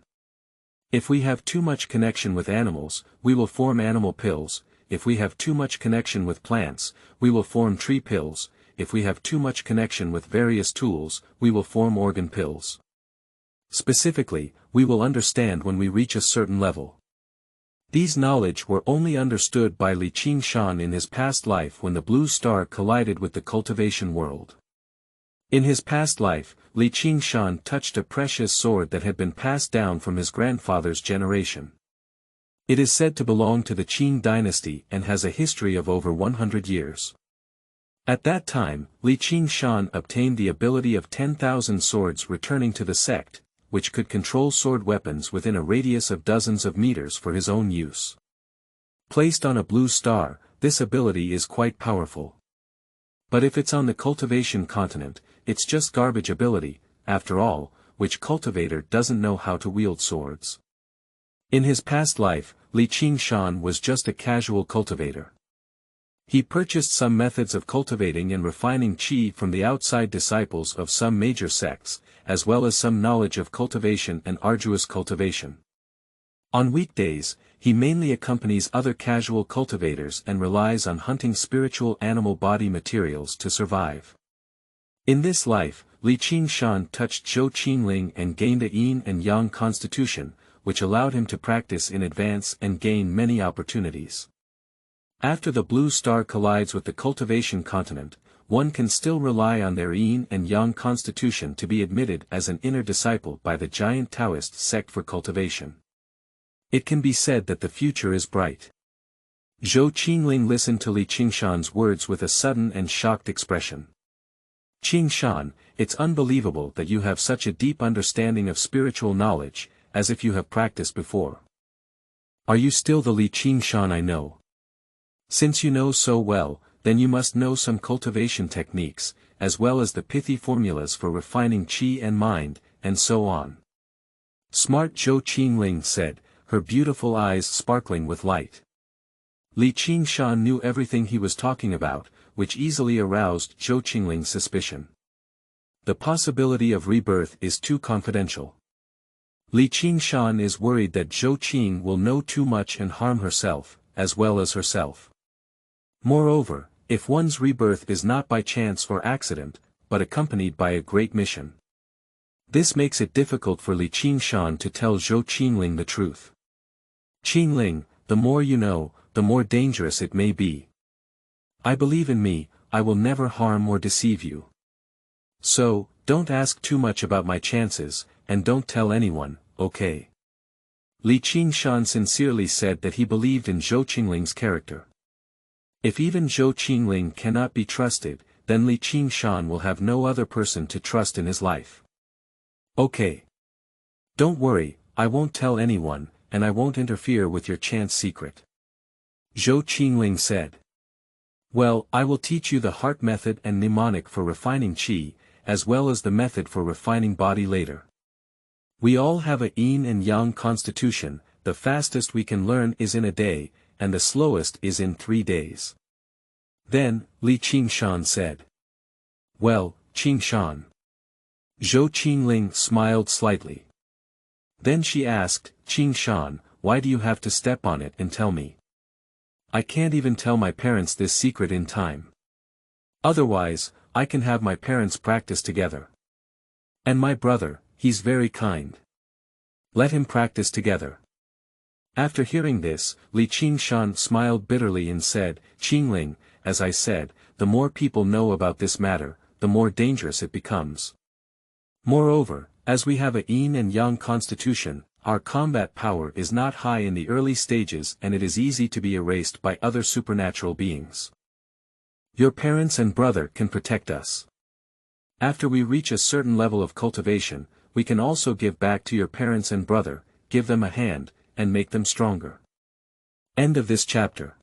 [SPEAKER 1] If we have too much connection with animals, we will form animal pills. If we have too much connection with plants, we will form tree pills. If we have too much connection with various tools, we will form organ pills. Specifically, we will understand when we reach a certain level. These knowledge were only understood by Li Qingshan in his past life when the blue star collided with the cultivation world. In his past life, Li Qingshan touched a precious sword that had been passed down from his grandfather's generation. It is said to belong to the Qing dynasty and has a history of over 100 years. At that time, Li Qingshan obtained the ability of 10,000 swords returning to the sect, which could control sword weapons within a radius of dozens of meters for his own use. Placed on a blue star, this ability is quite powerful. But if it's on the cultivation continent, it's just garbage ability, after all, which cultivator doesn't know how to wield swords? In his past life, Li Qingshan was just a casual cultivator. He purchased some methods of cultivating and refining qi from the outside disciples of some major sects, as well as some knowledge of cultivation and arduous cultivation. On weekdays, he mainly accompanies other casual cultivators and relies on hunting spiritual animal body materials to survive. In this life, Li Qingshan touched Zhou Qingling and gained a yin and yang constitution, which allowed him to practice in advance and gain many opportunities. After the blue star collides with the cultivation continent, one can still rely on their yin and yang constitution to be admitted as an inner disciple by the giant Taoist sect for cultivation. It can be said that the future is bright. Zhou Qingling listened to Li Qingshan's words with a sudden and shocked expression. Qingshan, it's unbelievable that you have such a deep understanding of spiritual knowledge, as if you have practiced before. Are you still the Li Qingshan I know? Since you know so well, then you must know some cultivation techniques, as well as the pithy formulas for refining qi and mind, and so on. Smart Zhou Qingling said, her beautiful eyes sparkling with light. Li Qingshan knew everything he was talking about, which easily aroused Zhou Qingling's suspicion. The possibility of rebirth is too confidential. Li Qingshan is worried that Zhou Qing will know too much and harm herself, as well as herself. Moreover, if one's rebirth is not by chance or accident, but accompanied by a great mission, this makes it difficult for Li Qingshan to tell Zhou Qingling the truth. Qingling, the more you know, the more dangerous it may be. I believe in me, I will never harm or deceive you. So, don't ask too much about my chances, and don't tell anyone, okay? Li Qingshan sincerely said that he believed in Zhou Qingling's character. If even Zhou Qingling cannot be trusted, then Li Qingshan will have no other person to trust in his life. Okay. Don't worry, I won't tell anyone, and I won't interfere with your chance secret. Zhou Qingling said. Well, I will teach you the heart method and mnemonic for refining qi, as well as the method for refining body later. We all have a yin and yang constitution, the fastest we can learn is in a day, and the slowest is in 3 days. Then, Li Qingshan said. Well, Qingshan. Zhou Qingling smiled slightly. Then she asked, Qingshan, why do you have to step on it and tell me? I can't even tell my parents this secret in time. Otherwise, I can have my parents practice together. And my brother, he's very kind. Let him practice together. After hearing this, Qingshan smiled bitterly and said, Qingling, as I said, the more people know about this matter, the more dangerous it becomes. Moreover, as we have a yin and yang constitution, our combat power is not high in the early stages and it is easy to be erased by other supernatural beings. Your parents and brother can protect us. After we reach a certain level of cultivation, we can also give back to your parents and brother, give them a hand, and make them stronger. End of this chapter.